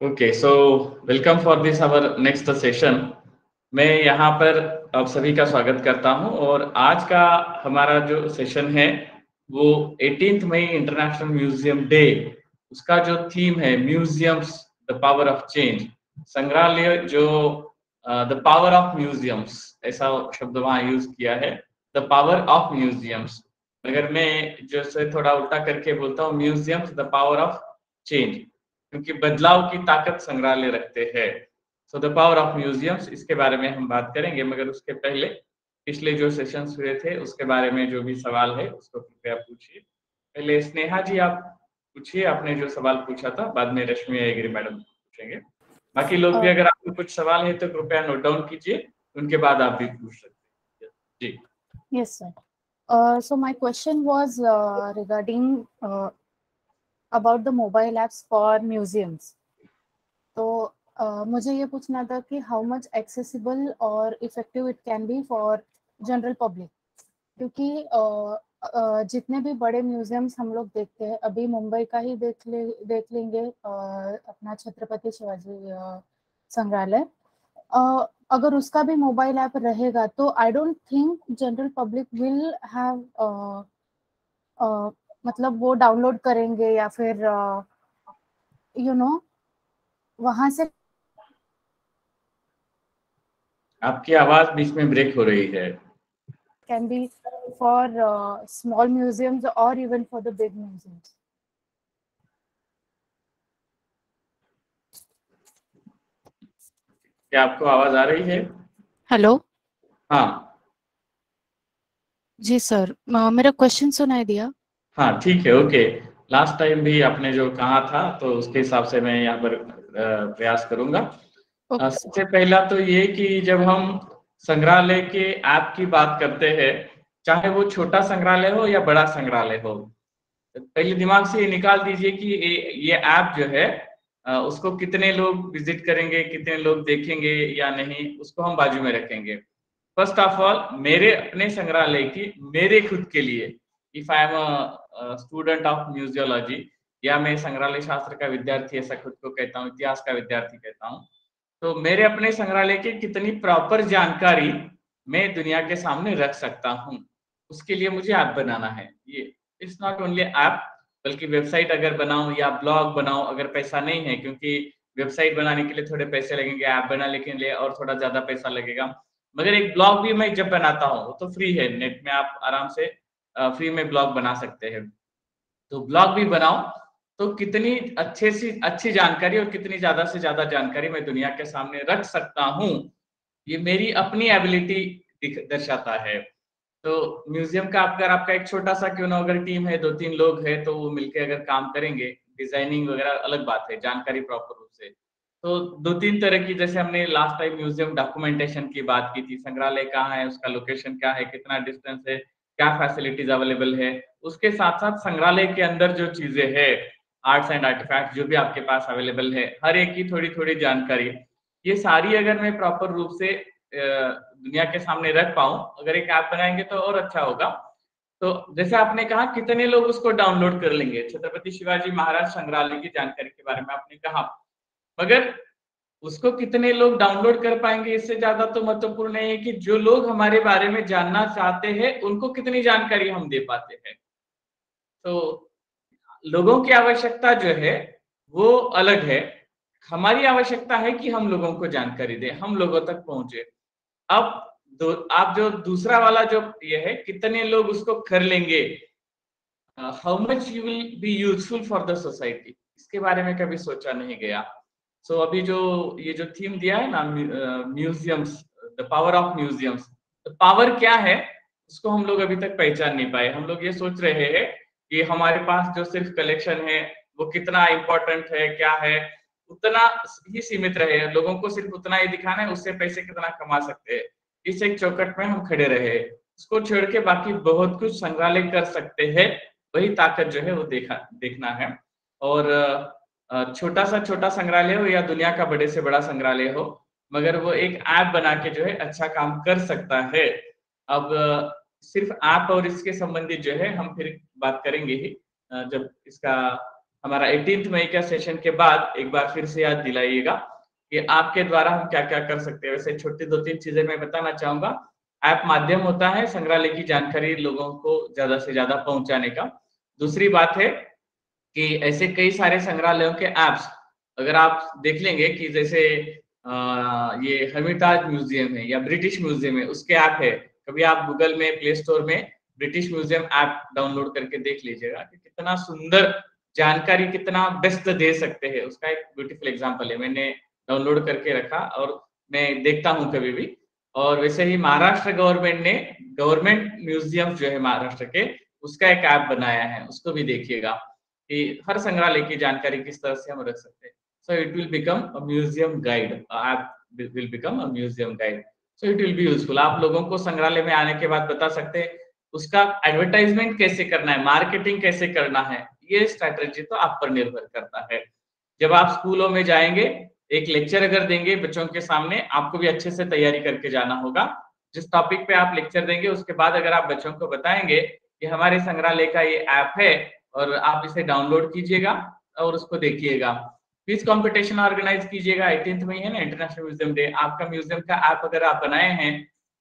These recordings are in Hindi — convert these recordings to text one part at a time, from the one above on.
Okay, so welcome for this our next session. मैं यहाँ पर आप सभी का स्वागत करता हूँ और आज का हमारा जो सेशन है वो 18 मई इंटरनेशनल म्यूजियम डे, उसका जो थीम है museums the power of change, संग्रहालय जो द पावर ऑफ म्यूजियम्स, ऐसा शब्द वहाँ यूज किया है, द पावर ऑफ म्यूजियम्स। अगर मैं जैसे थोड़ा उल्टा करके बोलता हूँ, museums the power of change, क्योंकि बदलाव की ताकत संग्रहालय रखते हैं। So the power of museums, इसके बारे में हम बात करेंगे, मगर उसके पहले पिछले जो सेशंस हुए थे उसके बारे में जो भी सवाल है उसको कृपया पूछिए। पहले स्नेहा जी आप पूछिए, आपने जो सवाल पूछा था, बाद में रश्मि अय्यगिरी मैडम पूछेंगे। बाकी लोग भी अगर आपको कुछ सवाल है तो कृपया नोट डाउन कीजिए, उनके बाद आप भी पूछ सकते हैं जी। Yes, sir. So my question was regarding about the mobile apps for museums. तो मुझे ये पूछना था कि how much accessible और effective it can be for general public, क्योंकि जितने भी बड़े म्यूजियम्स हम लोग देखते हैं, अभी मुंबई का ही देख लेंगे, अपना छत्रपति शिवाजी संग्रहालय, अगर उसका भी मोबाइल ऐप रहेगा तो I don't think general public will have मतलब वो डाउनलोड करेंगे या फिर वहां से। आपकी आवाज बीच में ब्रेक हो रही है। Can be for small museums और even for the big museums. क्या आपको आवाज आ रही है? हेलो। हाँ जी सर, मेरा क्वेश्चन सुनाई दिया? हाँ, ठीक है, ओके। लास्ट टाइम भी आपने जो कहा था तो उसके हिसाब से मैं यहाँ पर प्रयास करूंगा। सबसे पहला तो ये कि जब हम संग्रहालय के ऐप की बात करते हैं, चाहे वो छोटा संग्रहालय हो या बड़ा संग्रहालय हो, पहले दिमाग से ये निकाल दीजिए कि ये ऐप जो है उसको कितने लोग विजिट करेंगे, कितने लोग देखेंगे या नहीं, उसको हम बाजू में रखेंगे। फर्स्ट ऑफ ऑल, मेरे अपने संग्रहालय की, मेरे खुद के लिए, if I am a student of museology, या मैं संग्रहालय शास्त्र का विद्यार्थी ऐसा खुद को कहता हूँ, इतिहास का विद्यार्थी कहता हूँ, तो मेरे अपने संग्रहालय की कितनी प्रॉपर जानकारी मैं दुनिया के सामने रख सकता हूँ, उसके लिए मुझे ऐप बनाना है। ये इट्स नॉट ओनली ऐप, बल्कि वेबसाइट अगर बनाऊं या ब्लॉग बनाऊं, अगर पैसा नहीं है, क्योंकि वेबसाइट बनाने के लिए थोड़े पैसे लगेंगे, ऐप बनाने के लिए और थोड़ा ज्यादा पैसा लगेगा, मगर एक ब्लॉग भी मैं जब बनाता हूँ तो फ्री है, नेट में आप आराम से फ्री में ब्लॉग बना सकते हैं। तो ब्लॉग भी बनाओ तो कितनी अच्छी जानकारी और कितनी ज्यादा से ज्यादा जानकारी मैं दुनिया के सामने रख सकता हूँ, ये मेरी अपनी एबिलिटी दर्शाता है। तो म्यूजियम का अगर आपका एक छोटा सा क्यों ना अगर टीम है, 2-3 लोग हैं, तो वो मिलके अगर काम करेंगे, डिजाइनिंग वगैरह अलग बात है, जानकारी प्रॉपर रूप से, तो 2-3 तरह की, जैसे हमने लास्ट टाइम म्यूजियम डॉक्यूमेंटेशन की बात की थी, संग्रहालय कहाँ है, उसका लोकेशन क्या है, कितना डिस्टेंस है, क्या फैसिलिटीज अवेलेबल है, उसके साथ साथ संग्रहालय के अंदर जो चीजें है, आर्ट्स एंड आर्टिफैक्ट जो भी आपके पास अवेलेबल है, हर एक की थोड़ी थोड़ी जानकारी, ये सारी अगर मैं प्रॉपर रूप से दुनिया के सामने रख पाऊं, अगर एक ऐप बनाएंगे तो और अच्छा होगा। तो जैसे आपने कहा कितने लोग उसको डाउनलोड कर लेंगे, छत्रपति शिवाजी महाराज संग्रहालय की जानकारी के बारे में आपने कहा, मगर उसको कितने लोग डाउनलोड कर पाएंगे, इससे ज्यादा तो महत्वपूर्ण है कि जो लोग हमारे बारे में जानना चाहते हैं उनको कितनी जानकारी हम दे पाते हैं। तो लोगों की आवश्यकता जो है वो अलग है, हमारी आवश्यकता है कि हम लोगों को जानकारी दें, हम लोगों तक पहुंचे। अब आप जो दूसरा वाला जो ये है, कितने लोग उसको कर लेंगे, how much you will be useful for the society, इसके बारे में कभी सोचा नहीं गया। सो अभी जो ये जो थीम दिया है ना, museums the power of museums, तो पावर क्या है उसको हम लोग अभी तक पहचान नहीं पाए। हम लोग ये सोच रहे हैं कि हमारे पास जो सिर्फ कलेक्शन है वो कितना इंपॉर्टेंट है, क्या है, उतना ही सीमित रहे, लोगों को सिर्फ उतना ही दिखाना है, उससे पैसे कितना कमा सकते हैं, इस एक चौकट में हम खड़े रहे। उसको छोड़ के बाकी बहुत कुछ संग्रहालय कर सकते हैं, वही ताकत जो है वो देखना है। और छोटा संग्रहालय हो या दुनिया का बड़े से बड़ा संग्रहालय हो, मगर वो एक ऐप बना के जो है अच्छा काम कर सकता है। अब सिर्फ ऐप और इसके संबंधित जो है हम फिर बात करेंगे ही, जब इसका हमारा 18 मई का सेशन के बाद एक बार फिर से याद दिलाइएगा कि आपके द्वारा हम क्या-क्या कर सकते हैं। वैसे छोटी 2-3 चीज़ें मैं बताना चाहूँगा। ऐप माध्यम होता है संग्रहालय की जानकारी लोगों को ज़्यादा से ज़्यादा पहुँचाने का। दूसरी बात है कि ऐसे कई सारे संग्रहालयों के ऐप्स अगर आप देख लेंगे कि जैसे ये हर्मिटाज म्यूजियम है या ब्रिटिश म्यूजियम है, उसके ऐप है। कभी आप गूगल में प्ले स्टोर में ब्रिटिश म्यूजियम ऐप डाउनलोड करके देख लीजिएगा कि कितना सुंदर जानकारी कितना बेस्ट दे सकते हैं। उसका एक ब्यूटीफुल एग्जांपल है। मैंने डाउनलोड करके रखा और मैं देखता हूँ कभी भी। और वैसे ही महाराष्ट्र गवर्नमेंट ने गवर्नमेंट म्यूजियम जो है महाराष्ट्र के, उसका एक ऐप बनाया है, उसको भी देखिएगा कि हर संग्रहालय की जानकारी किस तरह से हम रख सकते हैं। So it will become a museum guide. App will become a museum guide. So it will be useful. आप लोगों को संग्रहालय में आने के बाद बता सकते हैं उसका एडवर्टाइजमेंट कैसे करना है, मार्केटिंग कैसे करना है, ये स्ट्रैटेजी तो आप पर निर्भर करता है। जब आप स्कूलों में जाएँगे, एक लेक्चर अगर देंगे बच्चों के सामने, आपको भी अच्छे से तैयारी करके जाना होगा। जिस टॉपिक पे आप लेक्चर देंगे, उसके बाद अगर आप बच्चों को बताएँगे कि हमारे संग्रहालय का ये ऐप है और आप इसे डाउनलोड कीजिएगा और उसको देखिएगा। क्विज कॉम्पिटिशन ऑर्गेनाइज कीजिएगा। 18th में ही है ना इंटरनेशनल म्यूजियम डे। आपका म्यूजियम का ऐप अगर आप बनाए हैं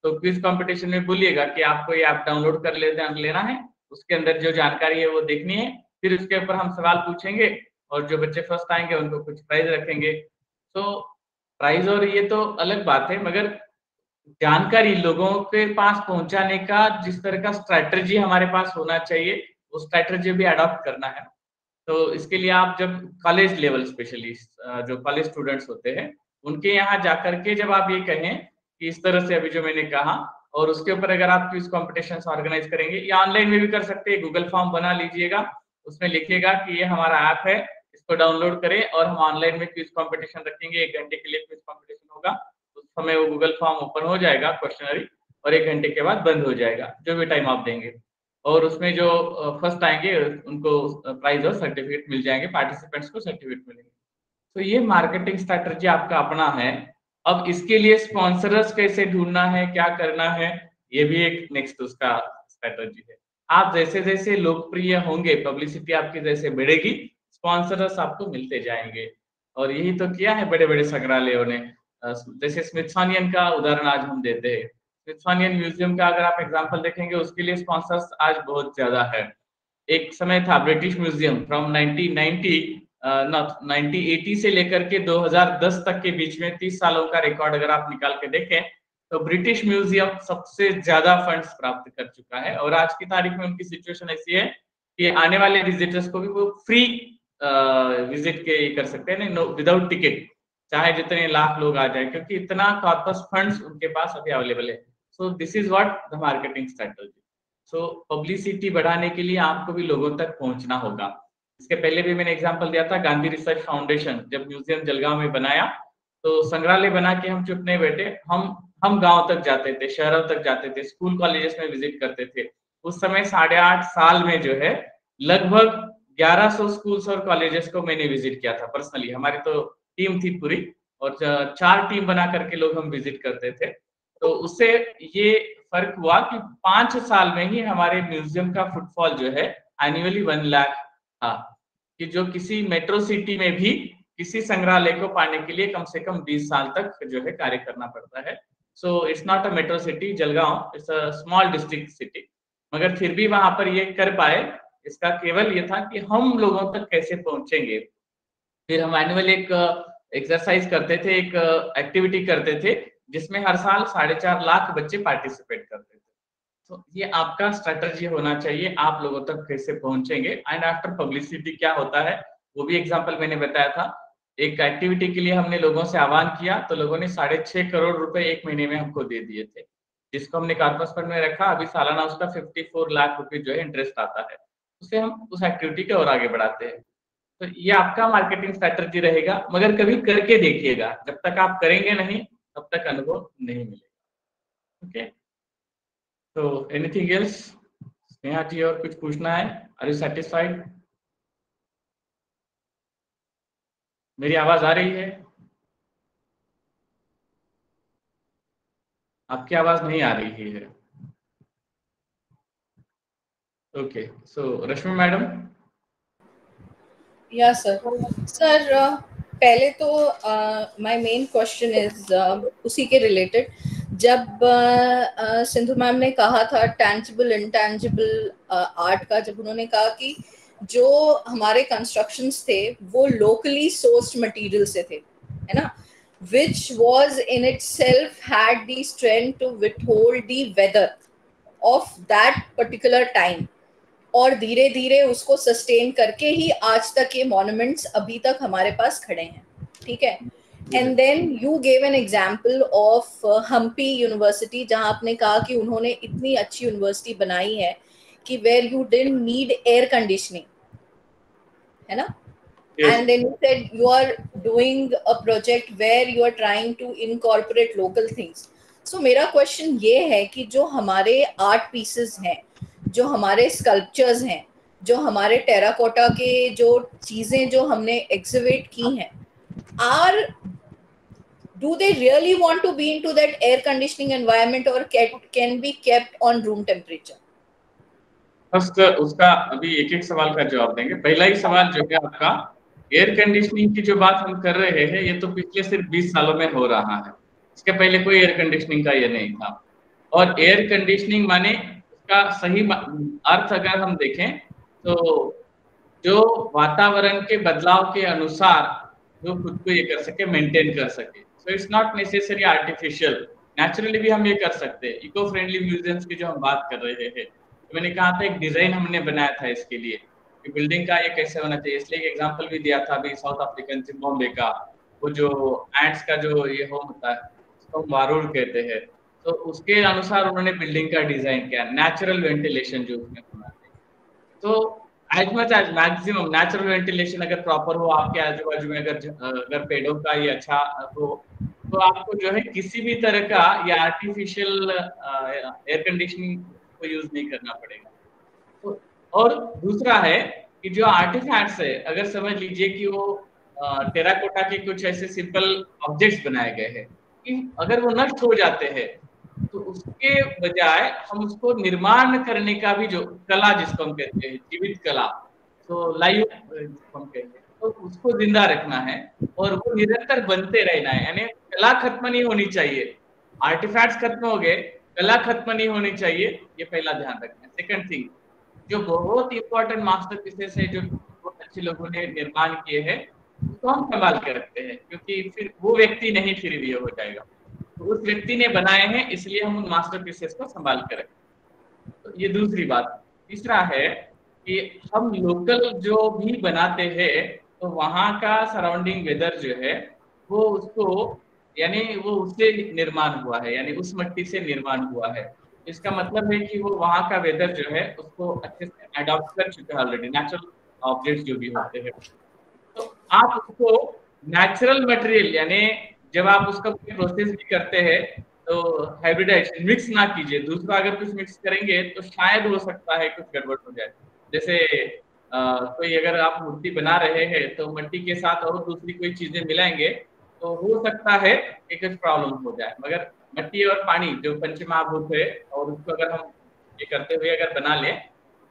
तो क्विज कॉम्पिटिशन में बोलिएगा कि आपको ये ऐप डाउनलोड कर लेना है, उसके अंदर जो जानकारी है वो देखनी है, फिर उसके ऊपर हम सवाल पूछेंगे और जो बच्चे फर्स्ट आएंगे उनको कुछ प्राइज रखेंगे। तो प्राइज और ये तो अलग बात है, मगर जानकारी लोगों के पास पहुंचाने का जिस तरह का स्ट्रैटेजी हमारे पास होना चाहिए, वो स्ट्रैटेजी भी अडॉप्ट करना है। तो इसके लिए आप जब कॉलेज लेवल स्पेशली जो कॉलेज स्टूडेंट्स होते हैं, उनके यहाँ जाकर के जब आप ये कहें कि इस तरह से अभी जो मैंने कहा और उसके ऊपर अगर आप क्विज कॉम्पिटिशन्स ऑर्गेनाइज करेंगे या ऑनलाइन में भी कर सकते हैं, गूगल फॉर्म बना लीजिएगा, उसमें लिखिएगा कि ये हमारा ऐप है, इसको डाउनलोड करें और हम ऑनलाइन में क्विज कॉम्पिटिशन रखेंगे, 1 घंटे के लिए क्विज कॉम्पिटिशन होगा। उस समय वो गूगल फॉर्म ओपन हो जाएगा क्वेश्चनरी और 1 घंटे के बाद बंद हो जाएगा, जो भी टाइम आप देंगे। और उसमें जो फर्स्ट आएँगे उनको प्राइज़ और सर्टिफ़िकेट मिल जाएँगे, पार्टिसिपेंट्स को सर्टिफ़िकेट मिलेंगे। तो ये मार्केटिंग स्ट्रैटेजी आपका अपना है। अब इसके लिए स्पॉन्सरर्स कैसे ढूँढना है, क्या करना है, ये भी एक नेक्स्ट उसका स्ट्रैटेजी है। आप जैसे-जैसे लोकप्रिय होंगे, पब्लिसिटी आपकी जैसे बढ़ेगी, स्पॉन्सरर्स आपको मिलते जाएँगे। और यही तो किया है बड़े-बड़े संग्रहालयों ने। जैसे स्मिथसोनियन का उदाहरण आज हम देते हैं। स्मिथसोनियन म्यूज़ियम का अगर आप एग्ज़ाम्पल देखेंगे, उसके लिए स्पॉन्सर्स आज बहुत ज़्यादा है। एक समय था ब्रिटिश म्यूज़ियम फ्रॉम 1990 नॉट 1980 से लेकर के 2010 तक के बीच में 30 सालों का रिकॉर्ड अगर आप निकाल के देखें, तो ब्रिटिश म्यूज़ियम सबसे ज़्यादा फंड्स प्राप्त कर चुका है और आज की तारीख में उनकी सिचुएशन ऐसी है कि आने वाले विज़िटर्स को भी वो फ्री विज़िट के कर सकते हैं, नो विदाउट टिकट, चाहे जितने लाख लोग आ जाएँ क्योंकि इतना कॉर्पस फंड्स उनके पास अभी अवेलेबल है। So this is what the marketing strategy. So publicity बढ़ाने के लिए आपको भी लोगों तक पहुँचना होगा। इसके पहले भी मैंने एग्ज़ाम्पल दिया था गांधी रिसर्च फाउंडेशन जब म्यूज़ियम जलगाँव में बनाया, तो संग्रहालय बना के हम चुप नहीं बैठे, हम गाँव तक जाते थे, शहरों तक जाते थे, स्कूल कॉलेजेस में विज़िट करते थे। उस समय 8.5 साल में जो है लगभग 1100 स्कूल्स और कॉलेजेस को मैंने विज़िट किया था पर्सनली। हमारी तो टीम थी पूरी और 4 टीम बना करके लोग हम विज़िट करते थे। तो उससे ये फ़र्क हुआ कि 5 साल में ही हमारे म्यूज़ियम का फुटफॉल जो है एनुअली 1 लाख था, कि जो किसी मेट्रो सिटी में भी किसी संग्रहालय को पाने के लिए कम से कम 20 साल तक जो है कार्य करना पड़ता है। So it's not a metro city Jalgaon, it's a small district city. मगर फिर भी वहाँ पर ये कर पाए, इसका केवल ये था कि हम लोगों तक कैसे पहुँचेंगे। फिर हम एनुअल एक एक्सरसाइज करते थे, एक एक्टिविटी करते थे, जिसमें हर साल 4.5 लाख बच्चे पार्टिसिपेट करते थे। तो ये आपका स्ट्रैटेजी होना चाहिए, आप लोगों तक कैसे पहुँचेंगे एंड आफ्टर पब्लिसिटी क्या होता है, वो भी एग्ज़ाम्पल मैंने बताया था। एक एक्टिविटी के लिए हमने लोगों से आह्वान किया, तो लोगों ने 6.5 करोड़ रुपए 1 महीने में हमको दे दिए थे, जिसको हमने कॉर्पस फंड में रखा। अभी सालाना उसका 54 लाख रुपए जो है इंटरेस्ट आता है। उससे हम उस एक्टिविटी को और आगे बढ़ाते हैं। तो ये आपका मार्केटिंग स्ट्रैटेजी रहेगा, मगर कभी करके देखिएगा। जब तक आप करेंगे नहीं, तब तक अनुभव नहीं मिलेगा। ओके? तो एनीथिंग एल्स? स्नेहा जी और कुछ पूछना है? Are you satisfied? मेरी आवाज़ आ रही है? आपकी आवाज़ नहीं आ रही है। ओके, सो रश्मि मैडम? या सर पहले तो माय मेन क्वेश्चन इज उसी के रिलेटेड, जब सिंधु मैम ने कहा था टैंजिबल इंटैंजिबल आर्ट का, जब उन्होंने कहा कि जो हमारे कंस्ट्रक्शंस थे वो लोकली सोर्स्ड मटेरियल से थे, है ना, which was in itself had the strength to withhold the weather of that particular time, और धीरे धीरे उसको सस्टेन करके ही आज तक ये मॉन्यूमेंट्स अभी तक हमारे पास खड़े हैं, ठीक है। And then you gave an example of Hampi university, जहां आपने कहा कि उन्होंने इतनी अच्छी यूनिवर्सिटी बनाई है कि where you didn't need air conditioning, है ना। And then you said you are doing a project where you are trying to incorporate local things. So मेरा क्वेश्चन ये है कि जो हमारे आर्ट पीसेस हैं, जो हमारे स्कल्पचर्स हैं, जो हमारे टेराकोटा के जो चीजें जो हमने एग्जिबिट की हैं, are do they really want to be into that air conditioning environment or can be kept on room temperature? First उसका अभी एक एक सवाल का जवाब देंगे। पहला ही सवाल जो है आपका, एयर कंडीशनिंग की जो बात हम कर रहे हैं ये तो पिछले सिर्फ 20 सालों में हो रहा है, इसके पहले कोई एयर कंडीशनिंग का ये नहीं था। और एयर कंडीशनिंग माने उसका सही अर्थ अगर हम देखें तो जो वातावरण के बदलाव के अनुसार जो खुद को ये कर सके, मेंटेन कर सके। So it's not necessary artificial, naturally भी हम ये कर सकते हैं। इको फ्रेंडली म्यूजियम्स की जो हम बात कर रहे हैं, तो मैंने कहा था एक डिजाइन हमने बनाया था इसके लिए कि बिल्डिंग का ये कैसे होना चाहिए, इसलिए एक एग्जांपल भी दिया था अभी साउथ अफ्रीकन जिम्बाब्वे का, वो जो एंट्स का जो ये होम होता है उसको वारूड़ कहते हैं, तो उसके अनुसार उन्होंने बिल्डिंग का डिजाइन किया, नेचुरल वेंटिलेशन जो उसमें होना चाहिए। तो as much as maximum natural ventilation अगर प्रॉपर हो आपके आजू बाजू में, अगर पेड़ों का ये अच्छा हो, तो आपको जो है किसी भी तरह का या आर्टिफिशियल एयर कंडीशनिंग को यूज नहीं करना पड़ेगा। तो और दूसरा है कि जो आर्टिफैक्ट्स है, अगर समझ लीजिए कि वो टेराकोटा के कुछ ऐसे सिंपल ऑब्जेक्ट्स बनाए गए हैं कि अगर वो नष्ट हो जाते हैं तो उसके बजाय हम उसको निर्माण करने का भी, जो कला जिसको हम कहते हैं जीवित कला, तो लाइव जिसको हम कहते हैं, तो उसको जिंदा रखना है और वो निरंतर बनते रहना है। यानी कला खत्म नहीं होनी चाहिए, आर्टिफैक्ट्स खत्म हो गए, कला खत्म नहीं होनी चाहिए, ये पहला ध्यान रखना है। सेकंड थिंग, जो बहुत इंपॉर्टेंट मास्टरपीसेस है जो बहुत अच्छे लोगों ने निर्माण किए हैं, उसको हम संभाल के रखते हैं, क्योंकि फिर वो व्यक्ति नहीं फिर भी हो जाएगा, तो उस व्यक्ति ने बनाए हैं, इसलिए हम उन मास्टरपीसेस को संभाल के रखते हैं। तो ये दूसरी बात। तीसरा है कि हम लोकल जो भी बनाते हैं तो वहाँ का सराउंडिंग वेदर जो है वो उसको, यानी वो उससे निर्माण हुआ है, यानी उस मिट्टी से निर्माण हुआ है। इसका मतलब है कि वो वहाँ का वेदर जो है उसको अच्छे से अडॉप्ट कर चुका है ऑलरेडी, नेचुरल ऑब्जेक्ट्स जो भी होते हैं। तो आप उसको नेचुरल मटेरियल, यानी जब आप उसका प्रोसेस भी करते हैं तो हाइब्रिडाइजेशन मिक्स ना कीजिए। दूसरा अगर कुछ मिक्स करेंगे तो शायद हो सकता है कुछ गड़बड़ हो जाए। जैसे कोई अगर आप मूर्ति बना रहे हैं तो मिट्टी के साथ और दूसरी कोई चीजें मिलाएंगे तो हो सकता है कि कुछ प्रॉब्लम हो जाए। मगर मिट्टी और पानी जो पंचमहाभूत है, और उसको अगर हम ये करते हुए अगर बना लें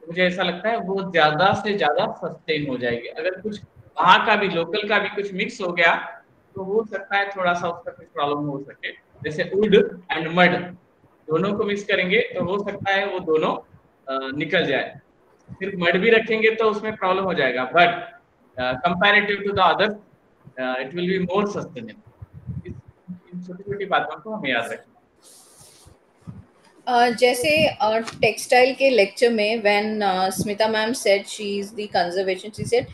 तो मुझे ऐसा लगता है वो ज्यादा से ज्यादा सस्टेन हो जाएगी। अगर कुछ वहाँ का भी, लोकल का भी कुछ मिक्स हो गया तो हो सकता है थोड़ा सा उसका कुछ प्रॉब्लम हो सके। जैसे वुड एंड मड दोनों को मिक्स करेंगे तो हो सकता है वो दोनों निकल जाए। सिर्फ मड भी रखेंगे तो उसमें प्रॉब्लम हो जाएगा, but comparative to the other it will be more sustainable. इन छोटी छोटी बातों को हमें याद रखना। जैसे टेक्सटाइल के लेक्चर में when Smita ma'am said she is the conservation, she said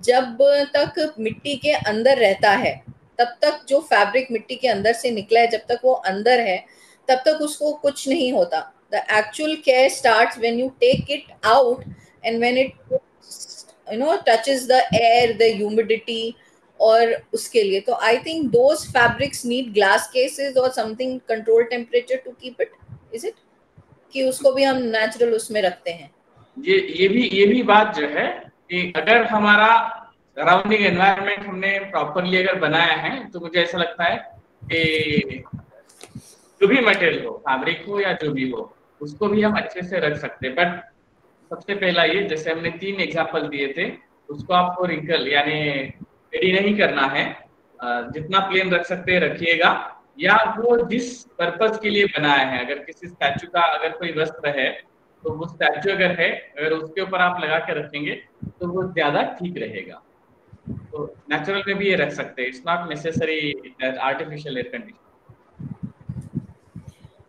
जब तक मिट्टी के अंदर रहता है तब तक जो फैब्रिक मिट्टी के अंदर से निकला है, जब तक वो अंदर है तब तक उसको कुछ नहीं होता। The actual care starts when you take it out and when it touches the air, the humidity, और उसके लिए तो I think those fabrics need glass cases और something control temperature to keep it, is it, कि उसको भी हम नेचुरल उसमें रखते हैं। ये भी बात जो है कि अगर हमारा सराउंडिंग एनवायरनमेंट हमने प्रॉपरली अगर बनाया है तो मुझे ऐसा लगता है कि जो भी मटेरियल हो, फैब्रिक हो या जो भी हो, उसको भी हम अच्छे से रख सकते हैं। बट सबसे पहला ये, जैसे हमने 3 एग्जांपल दिए थे उसको आपको रिंकल यानी टेढ़ी नहीं करना है, जितना प्लेन रख सकते हैं रखिएगा, या वो जिस पर्पस के लिए बनाया है, अगर किसी स्टैचू का अगर कोई वस्त्र है तो वो स्टैचू अगर है, अगर उसके ऊपर आप लगा के रखेंगे तो वो ज्यादा ठीक रहेगा। तो नेचुरल में भी ये रख सकते हैं, it's not necessary artificial air condition.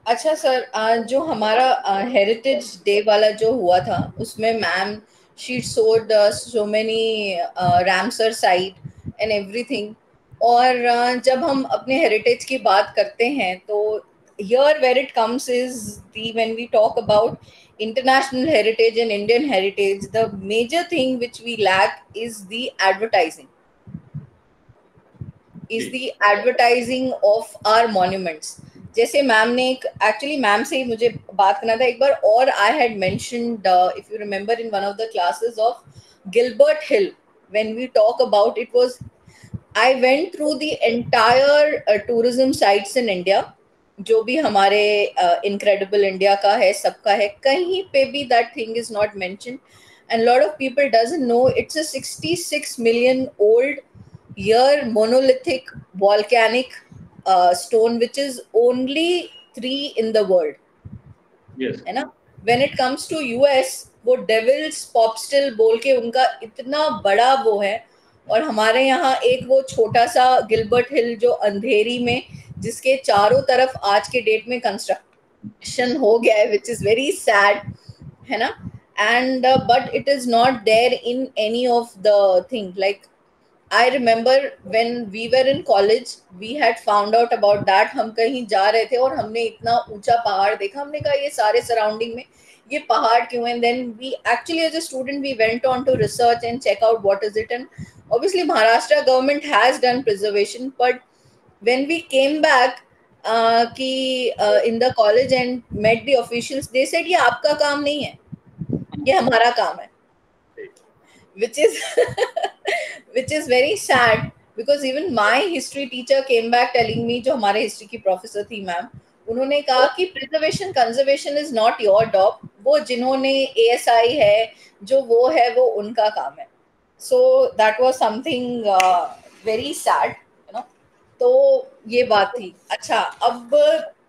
अच्छा सर, जो हमारा हेरिटेज डे वाला जो हुआ था उसमें ma'am she showed so many Ramsar site and everything, और जब हम अपने हेरिटेज की बात करते हैं तो here where it comes is the when we talk about international heritage and Indian heritage, the major thing which we lack is the advertising, is the advertising of our monuments. जैसे मैम ने एक एक्चुअली मैम से ही मुझे बात करना था एक बार, और I had mentioned if you remember in one of the classes of Gilbert Hill, when we talk about it was, I went through the entire tourism sites in India, जो भी हमारे इनक्रेडिबल इंडिया का है, सबका है, कहीं पे भी that thing is not mentioned, and lot of people doesn't know it's a 66 million old year monolithic volcanic stone which is only 3 in the world. Yes. है ना? When it comes to US, वो डेविल्स पॉपस्टिल बोल के उनका इतना बड़ा वो है, और हमारे यहाँ एक वो छोटा सा गिलबर्ट हिल जो अंधेरी में, जिसके चारों तरफ आज के डेट में कंस्ट्रक्शन हो गया है, विच इज वेरी सैड, है ना? And but it is not there in any of the thing. Like I remember when we were in college, we had found out about that. हम कहीं जा रहे थे और हमने इतना ऊंचा पहाड़ देखा, हमने कहा ये सारे सराउंडिंग में ये पहाड़ क्यों है? And then we actually as a student we went on to research and check out what is it, and obviously Maharashtra government has done preservation, but when we came back in the college and met the officials, they said ये आपका काम नहीं है, ये हमारा काम है, which is which is very sad, because even my history teacher came back telling me, जो हमारे हिस्ट्री की प्रोफेसर थी मैम, उन्होंने कहा कि preservation conservation is not your job, वो जिन्होंने ASI है जो वो है वो उनका काम है. So that was something very sad, you know. तो ये बात थी. अच्छा, अब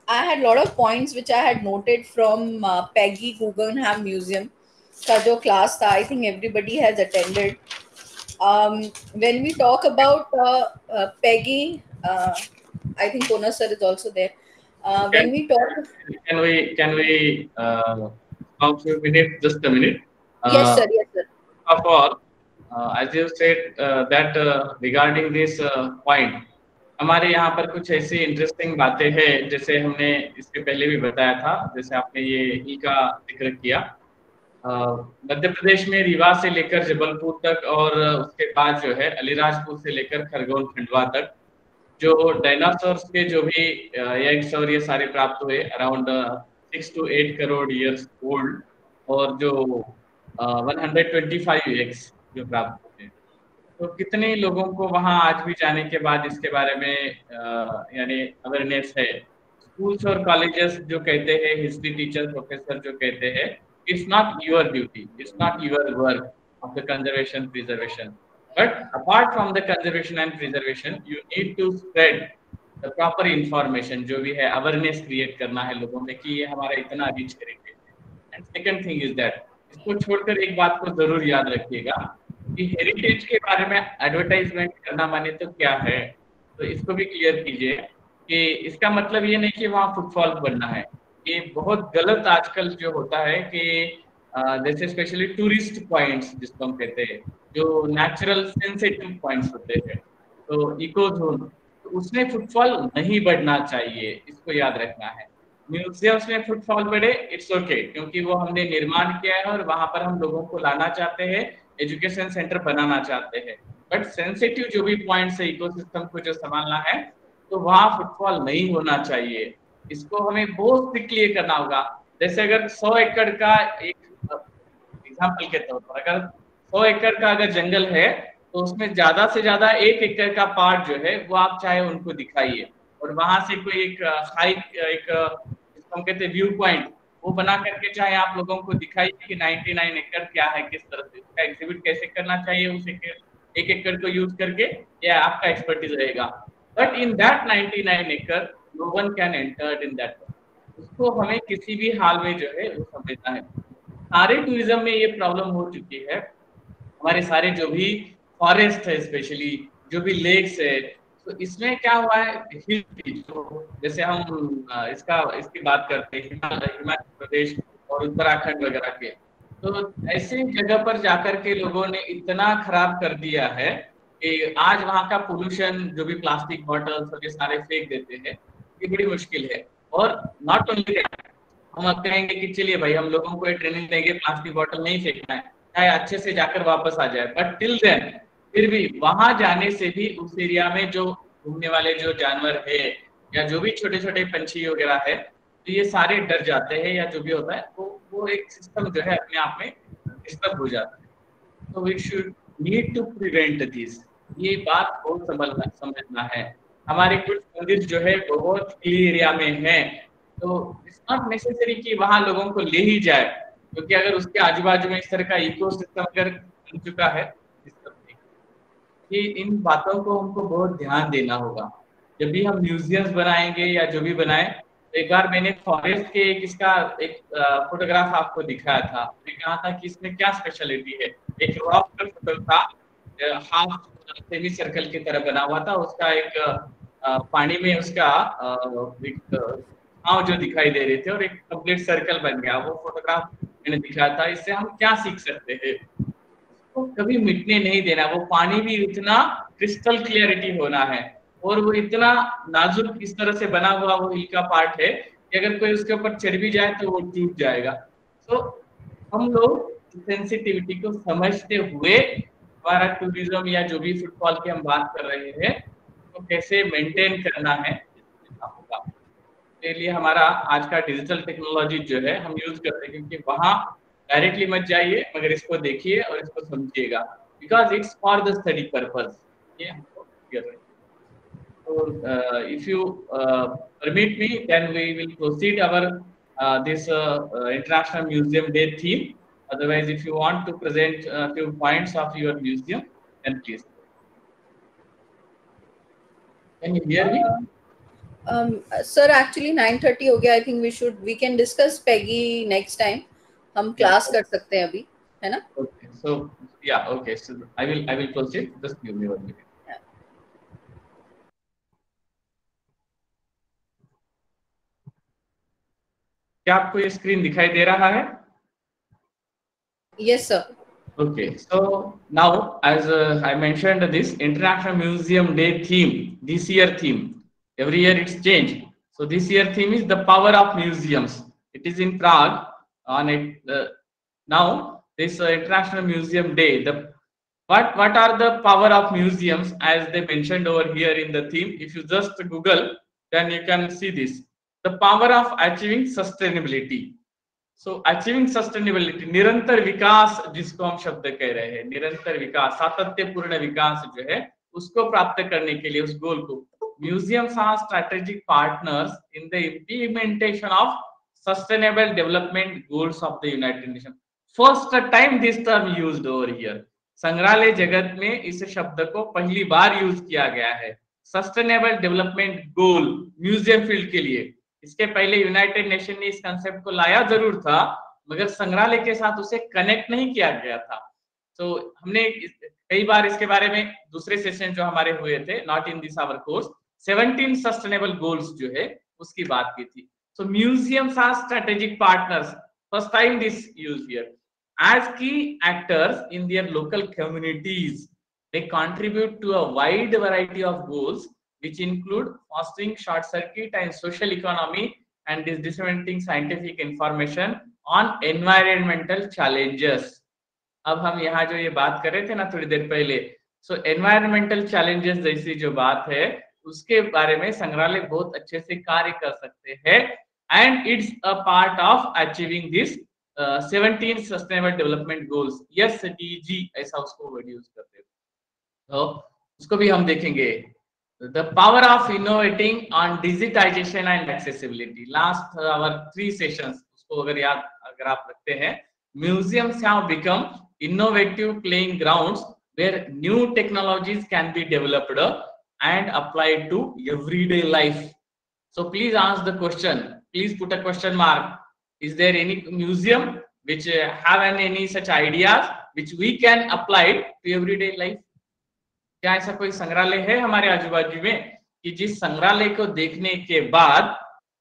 I had lot of points which I had noted from Peggy Guggenheim Museum का जो क्लास था. I think everybody has attended. When we talk about Peggy, I think Kona sir is also there. When we talk, can we about a minute, just a minute? Yes sir, yes sir. Of all, as you said that regarding this point, हमारे यहाँ पर कुछ ऐसी इंटरेस्टिंग बातें हैं, जैसे हमने इसके पहले भी बताया था, जैसे आपने ये ई का जिक्र किया. मध्य प्रदेश में रीवा से लेकर जबलपुर तक और उसके बाद जो है अलीराजपुर से लेकर खरगोन खंडवा तक जो डायनासोर्स के जो भी एग्स और ये सारे प्राप्त हुए, around 6 to 8 crore years old, और जो 125 एग्स जो प्राप्त हुए. तो कितने लोगों को वहां आज भी जाने के बाद इसके बारे में यानी अवेयरनेस है. स्कूल्स और कॉलेजेस जो कहते हैं, हिस्ट्री टीचर प्रोफेसर जो कहते हैं, it's not your duty, it's not your work of the conservation preservation, but apart from the conservation and preservation you need to spread the proper information, जो भी है awareness create करना है लोगों में कि ये हमारा इतना रिच हेरिटेज है. And second thing is that, इसको छोड़कर एक बात को जरूर याद रखिएगा कि हेरिटेज के बारे में एडवर्टाइजमेंट करना माने तो क्या है. तो इसको भी क्लियर कीजिए कि इसका मतलब ये नहीं कि वहाँ फुटफॉल बनना है. ये बहुत गलत आजकल जो होता है कि जैसे स्पेशली टूरिस्ट पॉइंट्स जिसको हम कहते हैं, जो नेचुरल सेंसिटिव पॉइंट्स होते हैं, तो इको जोन, तो उसमें फुटफॉल नहीं बढ़ना चाहिए, इसको याद रखना है. म्यूजियम्स में फुटफॉल बढ़े, इट्स ओके, क्योंकि वो हमने निर्माण किया है और वहां पर हम लोगों को लाना चाहते हैं, एजुकेशन सेंटर बनाना चाहते हैं. बट सेंसिटिव जो भी पॉइंट्स है, इकोसिस्टम को जो संभालना है, तो वहां फुटफॉल नहीं होना चाहिए. इसको हमें बहुत स्ट्रिक्टली करना होगा. जैसे अगर 100 एकड़ का, एक एग्जांपल के तौर पर, अगर 100 एकड़ का अगर जंगल है तो उसमें ज्यादा से ज्यादा 1 एकड़ का पार्ट जो है वो आप चाहे उनको दिखाइए, और वहां से कोई एक हाई, एक जिसको हम कहते हैं व्यू पॉइंट, वो बना करके चाहे आप लोगों को दिखाइए कि 99 एकड़ क्या है, किस तरह से उसका एग्जिबिट कैसे करना चाहिए, उस एक एकड़ को यूज करके, या आपका एक्सपर्टीज रहेगा। बट इन दैट 99 एकड़ no one can enter in that, उसको हमें किसी भी हाल में जो है वो समझना है। सारे टूरिज्म में ये प्रॉब्लम हो चुकी है, हमारे सारे जो भी फॉरेस्ट है, स्पेशली जो भी लेक्स है, तो इसमें क्या हुआ है, जैसे हम इसकी बात करते हैं हिमाचल प्रदेश और उत्तराखंड वगैरह के, तो ऐसे जगह पर जाकर के लोगों ने इतना खराब कर दिया है कि आज वहाँ का पोल्यूशन, जो भी प्लास्टिक बॉटल्स और ये सारे फेंक देते हैं, ये बड़ी मुश्किल है। और नॉट ओनली हम अब कहेंगे कि चलिए भाई हम लोगों को ये ट्रेनिंग देंगे, प्लास्टिक बॉटल नहीं फेंकना है, चाहे अच्छे से जाकर वापस आ जाए, बट टिल देन फिर भी वहां जाने से भी उस एरिया में जो घूमने वाले जो जानवर है या जो भी छोटे छोटे पंछी वगैरह है, तो ये सारे डर जाते हैं, या जो भी होता है वो एक सिस्टम जो है अपने आप में डिस्टर्ब हो जाता है। तो we should need to prevent this, ये बात बहुत समझना है। हमारे कुछ मंदिर जो है बहुत हिली एरिया में है, तो इट्स नॉट नेसेसरी कि वहां लोगों को ले ही जाए, क्योंकि अगर उसके आजू बाजू में इस तरह का इकोसिस्टम अगर बन चुका है, कि इन बातों को हमको बहुत ध्यान देना होगा। जब भी हम म्यूजियम्स बनाएंगे या जो भी बनाए, तो एक बार मैंने फॉरेस्ट के एक फोटोग्राफ आपको दिखाया था, मैं कहा था कि इसमें क्या स्पेशलिटी है। एक रॉक का फोटो था, हाफ सेमी सर्कल की तरह बना हुआ था, उसका एक पानी में उसका जो दिखाई दे रहे थे, और एक कंप्लीट सर्कल बन गया। वो फोटोग्राफ मैंने दिखाया था। इससे हम क्या सीख सकते हैं, तो कभी मिटने नहीं देना। वो पानी भी इतना क्रिस्टल क्लियरिटी होना है, और वो इतना नाजुक इस तरह से बना हुआ वो हिल का पार्ट है कि अगर कोई उसके ऊपर चढ़ भी जाए तो वो टूट जाएगा। तो हम लोग सेंसिटिविटी को समझते हुए हमारा टूरिज्म या जो भी फुटबॉल की हम बात कर रहे हैं, तो कैसे मेंटेन करना है होगा। के लिए हमारा आज का डिजिटल टेक्नोलॉजी जो है हम यूज करते हैं, क्योंकि वहां डायरेक्टली मत जाइए, मगर इसको देखिए और इसको समझिएगा, because it's for the study purpose. ये हमको क्लियर है। तो if you permit me, then we will proceed our this international museum day theme. Otherwise, if you want to present a few points of your museum, then please. Can you hear me? Sir, actually 9:30 हो गया. I think we can discuss Peggy next time. हम क्लास कर सकते हैं अभी, है ना? Okay. So yeah, okay. So I will proceed. Just give me 1 minute. क्या आपको ये स्क्रीन दिखाई दे रहा है? Yes, sir. Okay, so now as I mentioned, this International Museum Day theme, this year theme, every year it's changed. So this year theme is the power of museums. It is in Prague on it now. This International Museum Day. What are the power of museums as they mentioned over here in the theme? If you just Google, then you can see this. The power of achieving sustainability. So achieving sustainability, निरंतर विकास जिसको हम शब्द कह रहे हैं, निरंतर विकास, सातत्यपूर्ण विकास जो है उसको प्राप्त करने के लिए, उस गोल को, museums are strategic partners in the implementation of sustainable development goals of the United Nation. First time this term used over here. संग्रहालय जगत में इस शब्द को पहली बार यूज किया गया है, सस्टेनेबल डेवलपमेंट गोल म्यूजियम फील्ड के लिए। इसके पहले यूनाइटेड नेशन ने इस कंसेप्ट को लाया जरूर था, मगर संग्रहालय के साथ उसे कनेक्ट नहीं किया गया था। तो हमने कई बार इसके बारे में दूसरे सेशन जो हमारे हुए थे, not in this our course, 17 sustainable goals जो है उसकी बात की थी। So museums are strategic partners, first time this use here, as key actors in their local communities. They contribute to a wide variety of goals which include fostering short circuit and social economy and disseminating scientific information on environmental challenges. अब हम यहाँ जो ये बात कर रहे थे ना थोड़ी देर पहले, सो एनवायरमेंटल चैलेंजेस जैसी जो बात है उसके बारे में संग्रहालय बहुत अच्छे से कार्य कर सकते हैं, and it's a part of achieving this 17 sustainable development goals, SDG ऐसा उसको वर्ड यूज करते हैं। तो उसको भी हम देखेंगे। The power of innovating on digitization and accessibility. Last our 3 sessions उसको अगर आप रखते हैं, museums have become innovative playing grounds where new technologies can be developed and applied to everyday life. So please ask the question, please put a question mark. Is there any museum which have any such ideas which we can apply to everyday life? क्या ऐसा कोई संग्रहालय है हमारे आजू बाजू में कि जिस संग्रहालय को देखने के बाद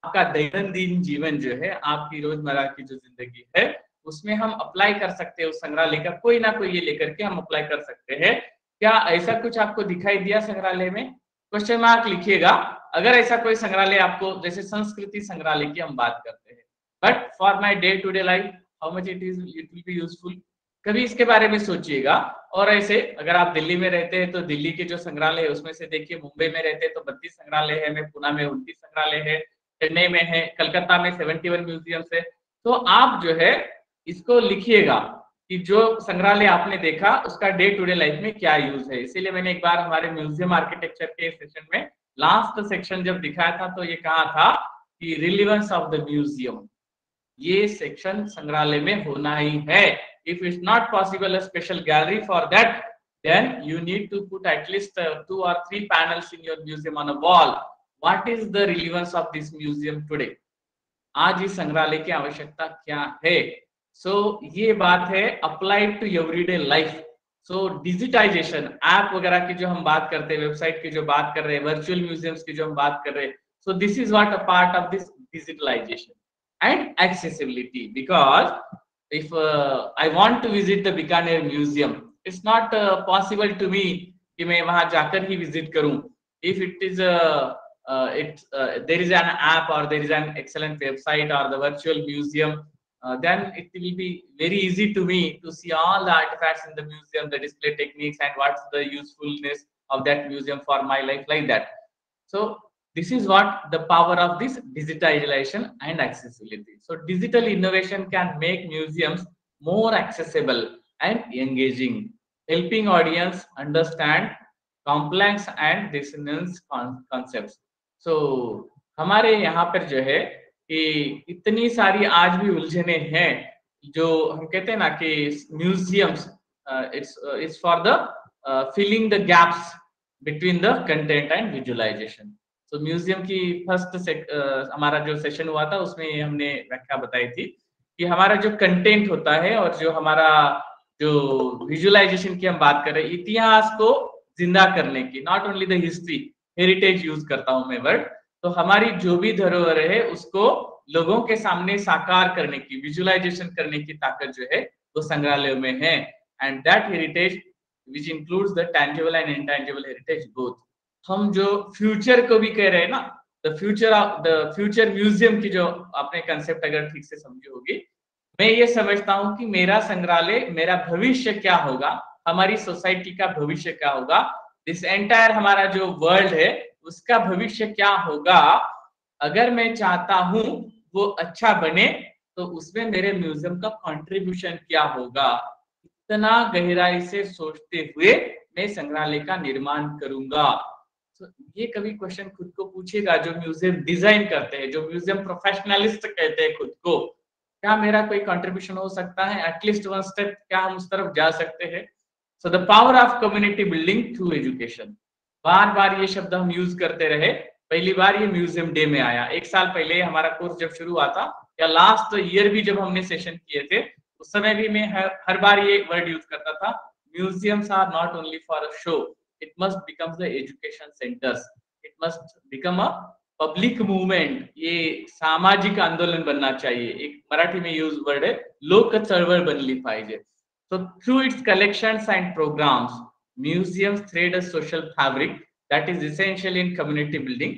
आपका दैनंदिन जीवन जो है, आपकी रोजमर्रा की जो जिंदगी है, उसमें हम अप्लाई कर सकते हैं, उस संग्रहालय का कोई ना कोई ये लेकर के हम अप्लाई कर सकते हैं? क्या ऐसा कुछ आपको दिखाई दिया संग्रहालय में? क्वेश्चन मार्क लिखिएगा अगर ऐसा कोई संग्रहालय आपको, जैसे संस्कृति संग्रहालय की हम बात करते हैं, but for my day to day life how much it will be useful, कभी इसके बारे में सोचिएगा। और ऐसे अगर आप दिल्ली में रहते हैं तो दिल्ली के जो संग्रहालय है उसमें से देखिए, मुंबई में रहते हैं तो 32 संग्रहालय है, में पुणे में 29 संग्रहालय है, चेन्नई में है, कलकत्ता में 71 म्यूजियम्स है। तो आप जो है इसको लिखिएगा कि जो संग्रहालय आपने देखा उसका डे टू डे लाइफ में क्या यूज है। इसीलिए मैंने एक बार हमारे म्यूजियम आर्किटेक्चर के सेशन में लास्ट सेक्शन जब दिखाया था तो ये कहा था कि रिलेवेंस ऑफ द म्यूजियम, ये सेक्शन संग्रहालय में होना ही है। If it's not possible a special gallery for that, then you need to put at least 2 or 3 panels in your museum on a wall. What is the relevance of this museum today? आज इस संग्रहालय की आवश्यकता क्या है? सो ये बात है applied to everyday life. So digitization, app वगैरह की जो हम बात करते हैं, वेबसाइट की जो बात कर रहे हैं, वर्चुअल म्यूजियम्स की जो हम बात कर रहे हैं, so this is what a part of this digitalization and accessibility. Because if I want to visit the Bikaner museum, it's not possible to me कि मैं वहां जाकर ही विजिट करूं। if it is there is an app or there is an excellent website or the virtual museum, then it will be very easy to me to see all the artifacts in the museum, the display techniques, and what's the usefulness of that museum for my life, like that. So this is what the power of this digitalization and accessibility. So digital innovation can make museums more accessible and engaging, helping audience understand complex and dissonant concepts. So हमारे यहाँ पर जो है कि इतनी सारी आज भी उलझने हैं, जो हम कहते हैं ना कि museums it's for the filling the gaps between the content and visualization. तो म्यूजियम की फर्स्ट हमारा जो सेशन हुआ था उसमें हमने व्याख्या बताई थी कि हमारा जो कंटेंट होता है और जो हमारा जो विजुअलाइजेशन की हम बात कर रहे हैं, इतिहास को जिंदा करने की, not only the history, heritage use करता हूं मैं वर्ड, तो हमारी जो भी धरोहर है उसको लोगों के सामने साकार करने की, विजुअलाइजेशन करने की ताकत जो है वो संग्रहालयों में है। And that heritage which includes the tangible and intangible heritage both. हम जो फ्यूचर को भी कह रहे हैं ना, द फ्यूचर म्यूजियम की जो आपने कंसेप्ट अगर ठीक से समझी होगी, मैं ये समझता हूं कि मेरा संग्रहालय, मेरा भविष्य क्या होगा, हमारी सोसाइटी का भविष्य क्या होगा, दिस एंटायर हमारा जो वर्ल्ड है उसका भविष्य क्या होगा, अगर मैं चाहता हूं वो अच्छा बने तो उसमें मेरे म्यूजियम का कंट्रीब्यूशन क्या होगा। इतना गहराई से सोचते हुए मैं संग्रहालय का निर्माण करूंगा। तो ये कभी क्वेश्चन खुद को पूछेगा जो म्यूजियम डिजाइन करते हैं, जो म्यूजियम प्रोफेशनलिस्ट कहते हैं खुद को, क्या मेरा कोई कंट्रीब्यूशन हो सकता है, एटलीस्ट वन स्टेप क्या हम उस तरफ जा सकते हैं। So the power of community building through education, बार बार ये शब्द हम यूज करते रहे। पहली बार ये म्यूजियम डे में आया, 1 साल पहले हमारा कोर्स जब शुरू हुआ था, या लास्ट ईयर भी जब हमने सेशन किए थे, उस समय भी मैं हर बार ये वर्ड यूज करता था, museums are not only for a show, it must become the education centers, it must become a public movement, ये सामाजिक आंदोलन बनना चाहिए। एक मराठी में यूज वर्ड है लोक चळवळ बनली पाहिजे। So through its collections and programs, museums thread a social fabric that is essential in community building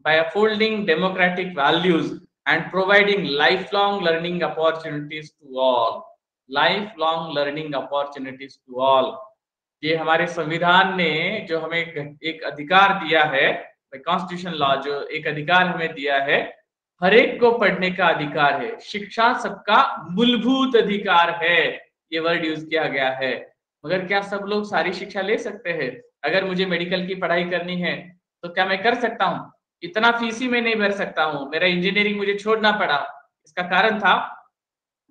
by upholding democratic values and providing lifelong learning opportunities to all, lifelong learning opportunities to all। ये हमारे संविधान ने जो हमें एक अधिकार दिया है, कॉन्स्टिट्यूशन लॉ जो एक अधिकार हमें दिया है, हर एक को पढ़ने का अधिकार है, शिक्षा सबका मूलभूत अधिकार है, ये वर्ड यूज किया गया है। मगर क्या सब लोग सारी शिक्षा ले सकते हैं? अगर मुझे मेडिकल की पढ़ाई करनी है तो क्या मैं कर सकता हूँ? इतना फीस ही मैं नहीं भर सकता हूँ, मेरा इंजीनियरिंग मुझे छोड़ना पड़ा, इसका कारण था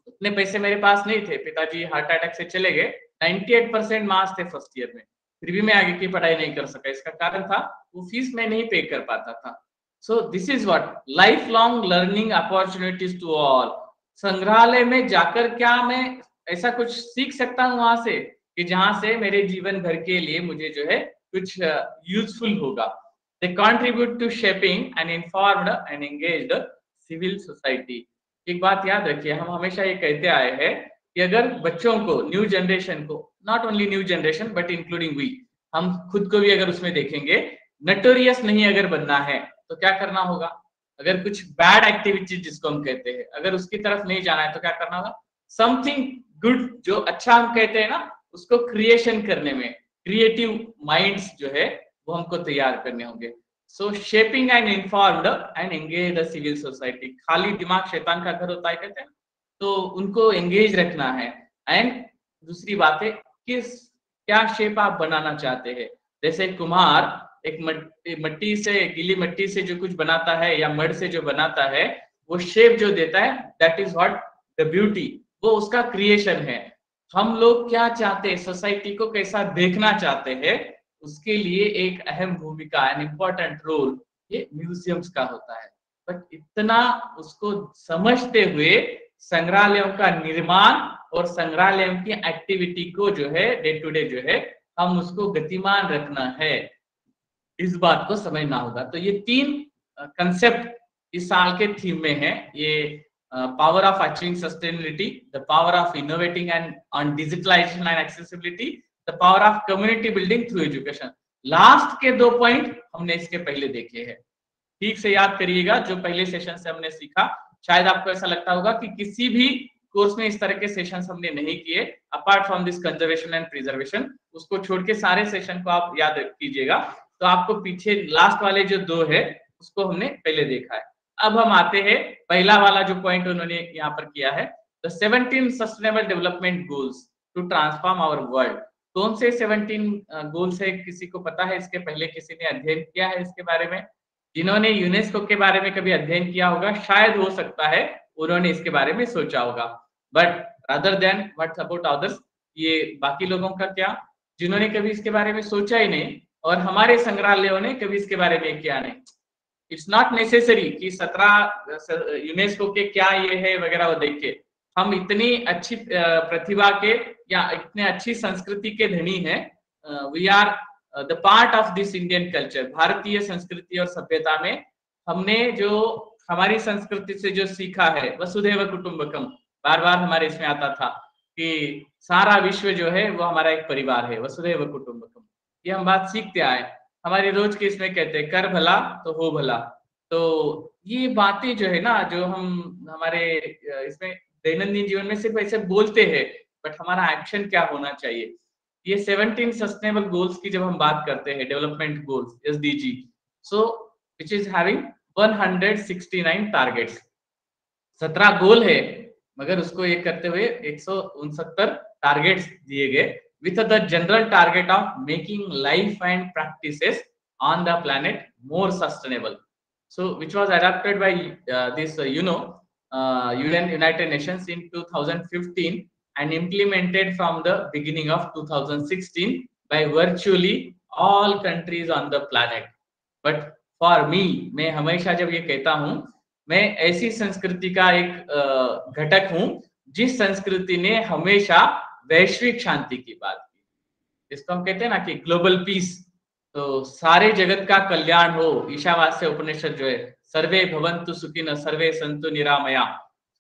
उतने पैसे मेरे पास नहीं थे, पिताजी हार्ट अटैक से चले गए, 98% मार्क्स थे फर्स्ट ईयर में, फिर भी मैं आगे की पढ़ाई नहीं कर सका। इसका कारण था वो फीस मैं नहीं पे कर पाता था। So this is what life long learning opportunities to all. संग्रहालय में जाकर क्या मैं ऐसा कुछ सीख सकता हूँ वहां से कि जहां से मेरे जीवन भर के लिए मुझे जो है कुछ यूजफुल होगा। They contribute to shaping an informed and engaged civil society. एक बात याद रखिए, हम हमेशा ये कहते आए हैं कि अगर बच्चों को, न्यू जनरेशन को, not only new generation but including we, हम खुद को भी अगर उसमें देखेंगे, नटोरियस नहीं अगर बनना है तो क्या करना होगा? अगर कुछ बैड एक्टिविटी जिसको हम कहते हैं, अगर उसकी तरफ नहीं जाना है तो क्या करना होगा? समथिंग गुड, जो अच्छा हम कहते हैं ना, उसको क्रिएशन करने में क्रिएटिव माइंड्स जो है वो हमको तैयार करने होंगे। So shaping and informed and engage the civil society. खाली दिमाग शैतान का घर होता है कहते हैं, तो उनको एंगेज रखना है। एंड दूसरी बात है, किस क्या शेप आप बनाना चाहते हैं। जैसे कुम्हार एक मट्टी से, गीली मट्टी से जो कुछ बनाता है या मड से जो बनाता है, वो शेप जो देता है, that is what the beauty, वो उसका क्रिएशन है। हम लोग क्या चाहते हैं, सोसाइटी को कैसा देखना चाहते हैं, उसके लिए एक अहम भूमिका, एन इम्पोर्टेंट रोल ये म्यूजियम्स का होता है। बट इतना उसको समझते हुए संग्रहालयों का निर्माण और संग्रहालयों की एक्टिविटी को जो है डे टू डे जो है हम उसको गतिमान रखना है, इस बात को समझना होगा। तो ये 3 कंसेप्ट इस साल के थीम में है। ये power of achieving sustainability, the power of innovating and on digitalization and accessibility, the power of community building through education. Last के 2 पॉइंट हमने इसके पहले देखे हैं, ठीक से याद करिएगा। जो पहले सेशन से हमने सीखा, शायद आपको ऐसा लगता होगा कि किसी भी कोर्स में इस तरह के सेशंस हमने नहीं किए apart from this conservation and preservation. उसको छोड़ के सारे सेशन को आप याद कीजिएगा, तो आपको पीछे लास्ट वाले जो 2 है उसको हमने पहले देखा है। अब हम आते हैं पहला वाला जो पॉइंट उन्होंने यहाँ पर किया है, the 17 sustainable development goals to transform our world. कौन से 17 गोल्स है, किसी को पता है? इसके पहले किसी ने अध्ययन किया है इसके बारे में? जिन्होंने यूनेस्को के बारे में कभी अध्ययन किया होगा, शायद हो सकता है उन्होंने इसके बारे में सोचा होगा। But other than what about others, ये बाकी लोगों का क्या, जिन्होंने कभी इसके बारे में सोचा ही नहीं, और हमारे संग्रहालयों ने कभी इसके बारे में किया नहीं। इट्स नॉट नेसेसरी कि 17 यूनेस्को के क्या ये है वगैरह वो देख के हम इतनी अच्छी प्रतिभा के या इतने अच्छी संस्कृति के धनी हैं। We are the part of this Indian culture. भारतीय संस्कृति और सभ्यता में हमने जो हमारी संस्कृति से जो सीखा है, वसुधैव कुटुंबकम, बार बार हमारे इसमें आता था कि सारा विश्व जो है वो हमारा एक परिवार है, वसुधैव कुटुंबकम। ये हम बात सीखते आए, हमारे रोज के इसमें कहते हैं कर भला तो हो भला। तो ये बातें जो है ना, जो हम हमारे इसमें दैनंदिन जीवन में सिर्फ ऐसे बोलते हैं, बट हमारा एक्शन क्या होना चाहिए। ये 17 सस्टेनेबल गोल्स की जब हम बात करते हैं, development goals SDG, so which is having 169 targets. 17 गोल है, मगर उसको ये करते हुए 169 टारगेट्स दिए गए, with the general target of making life and practices on the planet more sustainable. So which was adopted by this United Nations in 2015 and implemented from the beginning of 2016 by virtually all countries on the planet. But for me, मैं हमेशा जब ये कहता हूँ, मैं ऐसी संस्कृति का एक घटक हूँ जिस संस्कृति ने हमेशा वैश्विक शांति की बात की। इसको हम कहते हैं ना कि ग्लोबल पीस, तो सारे जगत का कल्याण हो। ईशावास्य उपनिषद जो है, सर्वे भवन्तु सुखिनः सर्वे सन्तु निरामया,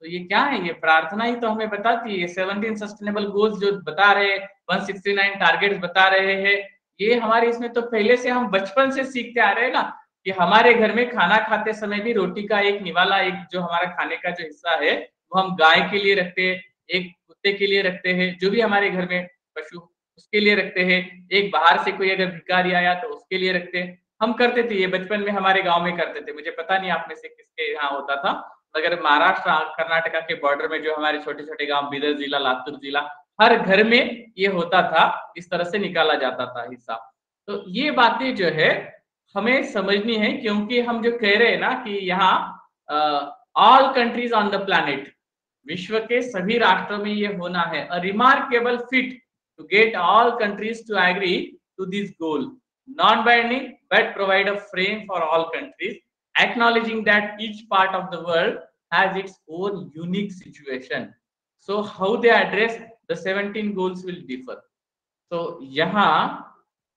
तो ये क्या है? ये प्रार्थना ही तो हमें बताती है। ये 17 सस्टेनेबल गोल्स जो बता रहे हैं, 169 टारगेट्स बता रहे हैं, ये हमारे इसमें तो पहले से हम बचपन से सीखते आ रहे हैं ना, कि हमारे घर में खाना खाते समय भी रोटी का एक निवाला, एक जो हमारा खाने का जो हिस्सा है वो हम गाय के लिए रखते हैं, एक कुत्ते के लिए रखते हैं, जो भी हमारे घर में पशु उसके लिए रखते हैं, एक बाहर से कोई अगर भिखारी आया तो उसके लिए रखते हैं। हम करते थे ये, बचपन में हमारे गांव में करते थे। मुझे पता नहीं आप में से किसके यहाँ होता था, मगर महाराष्ट्र कर्नाटका के बॉर्डर में जो हमारे छोटे छोटे गांव, बीदर जिला, लातूर जिला, हर घर में ये होता था, इस तरह से निकाला जाता था हिस्सा। तो ये बातें जो है हमें समझनी है, क्योंकि हम जो कह रहे हैं ना कि यहाँ all countries on the planet, विश्व के सभी राष्ट्रों में ये होना है। A remarkable fit to get all countries to agree to this goal, non binding but provide a frame for all countries, acknowledging that each part of the world has its own unique situation. So how they address the 17 goals will differ. तो यहाँ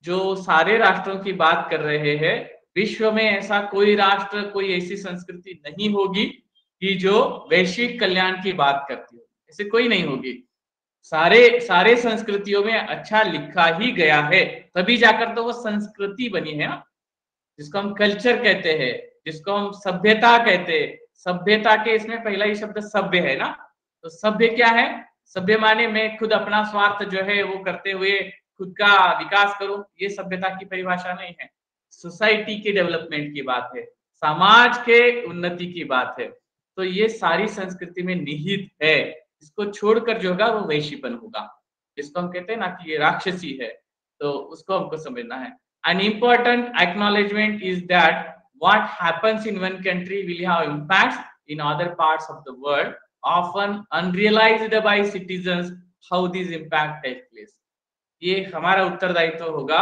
जो सारे राष्ट्रों की बात कर रहे हैं, विश्व में ऐसा कोई राष्ट्र, कोई ऐसी संस्कृति नहीं होगी कि जो वैश्विक कल्याण की बात करती हो, ऐसे कोई नहीं होगी। सारे संस्कृतियों में अच्छा लिखा ही गया है, तभी जाकर तो वो संस्कृति बनी है ना, जिसको हम कल्चर कहते हैं, जिसको हम सभ्यता कहते हैं। सभ्यता के इसमें पहला ही शब्द सभ्य है ना, तो सभ्य क्या है? सभ्य माने मैं खुद अपना स्वार्थ जो है वो करते हुए खुद का विकास करूं, ये सभ्यता की परिभाषा नहीं है। सोसाइटी के डेवलपमेंट की बात है, समाज के उन्नति की बात है। तो ये सारी संस्कृति में निहित है, इसको छोड़कर जो होगा वो वैश्वीपन होगा, जिसको हम कहते हैं ना कि ये राक्षसी है, तो उसको हमको समझना है। An important acknowledgement is that what happens in one country will have impacts in other parts of the world, often unrealized by citizens how these impact take place. ये हमारा उत्तरदायित्व होगा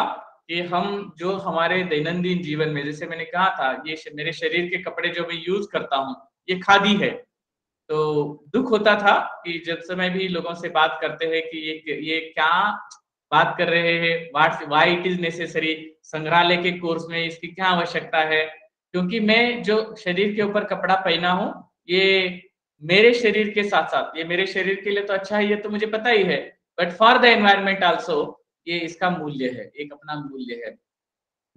कि हम जो हमारे दैनंदिन जीवन में, जैसे मैंने कहा था, ये मेरे शरीर के कपड़े जो मैं यूज करता हूँ ये खादी है, तो दुख होता था कि जब समय भी लोगों से बात करते हैं कि ये क्या बात कर रहे हैं, व्हाई इट इज नेसेसरी, संग्रहालय के कोर्स में इसकी क्या आवश्यकता है, क्योंकि मैं जो शरीर के ऊपर कपड़ा पहना हूँ ये मेरे शरीर के साथ साथ, ये मेरे शरीर के लिए तो अच्छा है, ये तो मुझे पता ही है, but for the environment also ये इसका मूल्य है, एक अपना मूल्य है।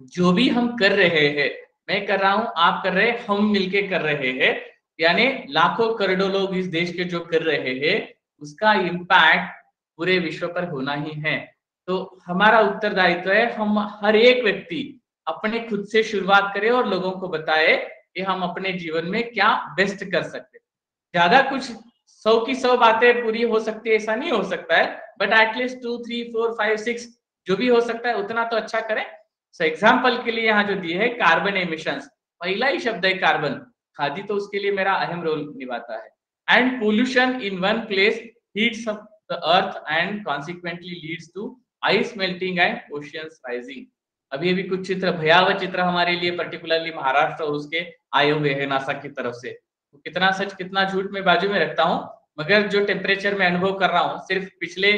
जो भी हम कर रहे हैं, मैं कर रहा हूं, आप कर रहे हैं, हम मिलके कर रहे हैं, यानी लाखों करोड़ों लोग इस देश के जो कर रहे हैं उसका इम्पैक्ट पूरे विश्व पर होना ही है। तो हमारा उत्तरदायित्व है हम हर एक व्यक्ति अपने खुद से शुरुआत करें और लोगों को बताए कि हम अपने जीवन में क्या बेस्ट कर सकते हैं। ज्यादा कुछ 100 की 100 बातें पूरी हो सकती है ऐसा नहीं हो सकता है, बट एटलीस्ट 2, 3, 4, 5, 6 जो भी हो सकता है उतना तो अच्छा करें। सो एग्जाम्पल के लिए यहाँ जो दिए है कार्बन एमिशंस, पहला ही शब्द है कार्बन, खादी तो उसके लिए मेरा अहम रोल निभाता है। And pollution in one place heats up the earth and consequently leads to ice melting and oceans rising. अभी कुछ चित्र, भयावह चित्र हमारे लिए पर्टिकुलरली महाराष्ट्र और उसके आए हुए हैं नासा की तरफ से। तो कितना सच कितना झूठ मैं बाजू में रखता हूँ, मगर जो टेम्परेचर में अनुभव कर रहा हूँ, सिर्फ पिछले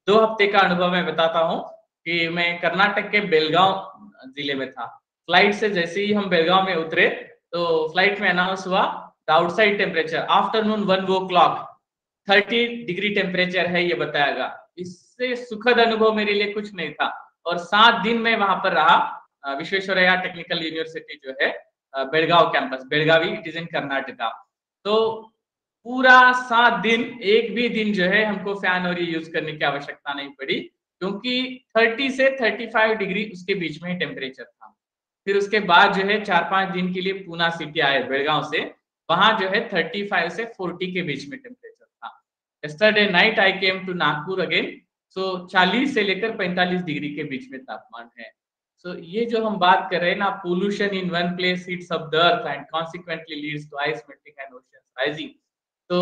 2 हफ्ते का अनुभव मैं बताता हूँ कि मैं कर्नाटक के बेलगांव जिले में था। फ्लाइट से जैसे ही हम बेलगांव में उतरे तो फ्लाइट में अनाउंस हुआ the outside temperature afternoon 1 o'clock 30 degree temperature है, ये बताएगा। इससे सुखद अनुभव मेरे लिए कुछ नहीं था। और 7 दिन मैं वहां पर रहा, विश्वेश्वरैया टेक्निकल यूनिवर्सिटी जो है Belgaum campus, Belagavi, it is in Karnataka. तो पूरा 7 दिन एक भी दिन जो है हमको फैन और ये यूज करने की आवश्यकता नहीं पड़ी, क्योंकि 30 से 35 डिग्री उसके बीच में टेम्परेचर था। फिर उसके बाद जो है 4-5 दिन के लिए पूना सिटी आए बेलगांव से, वहां जो है 35 से 40 के बीच में टेम्परेचर था। Yesterday night I came to Nagpur again, so 40 से लेकर 45 डिग्री के बीच में तापमान है। सो ये जो हम बात कर रहे हैं ना, pollution in one place heats up the earth and consequently leads to ice melting and oceans rising. तो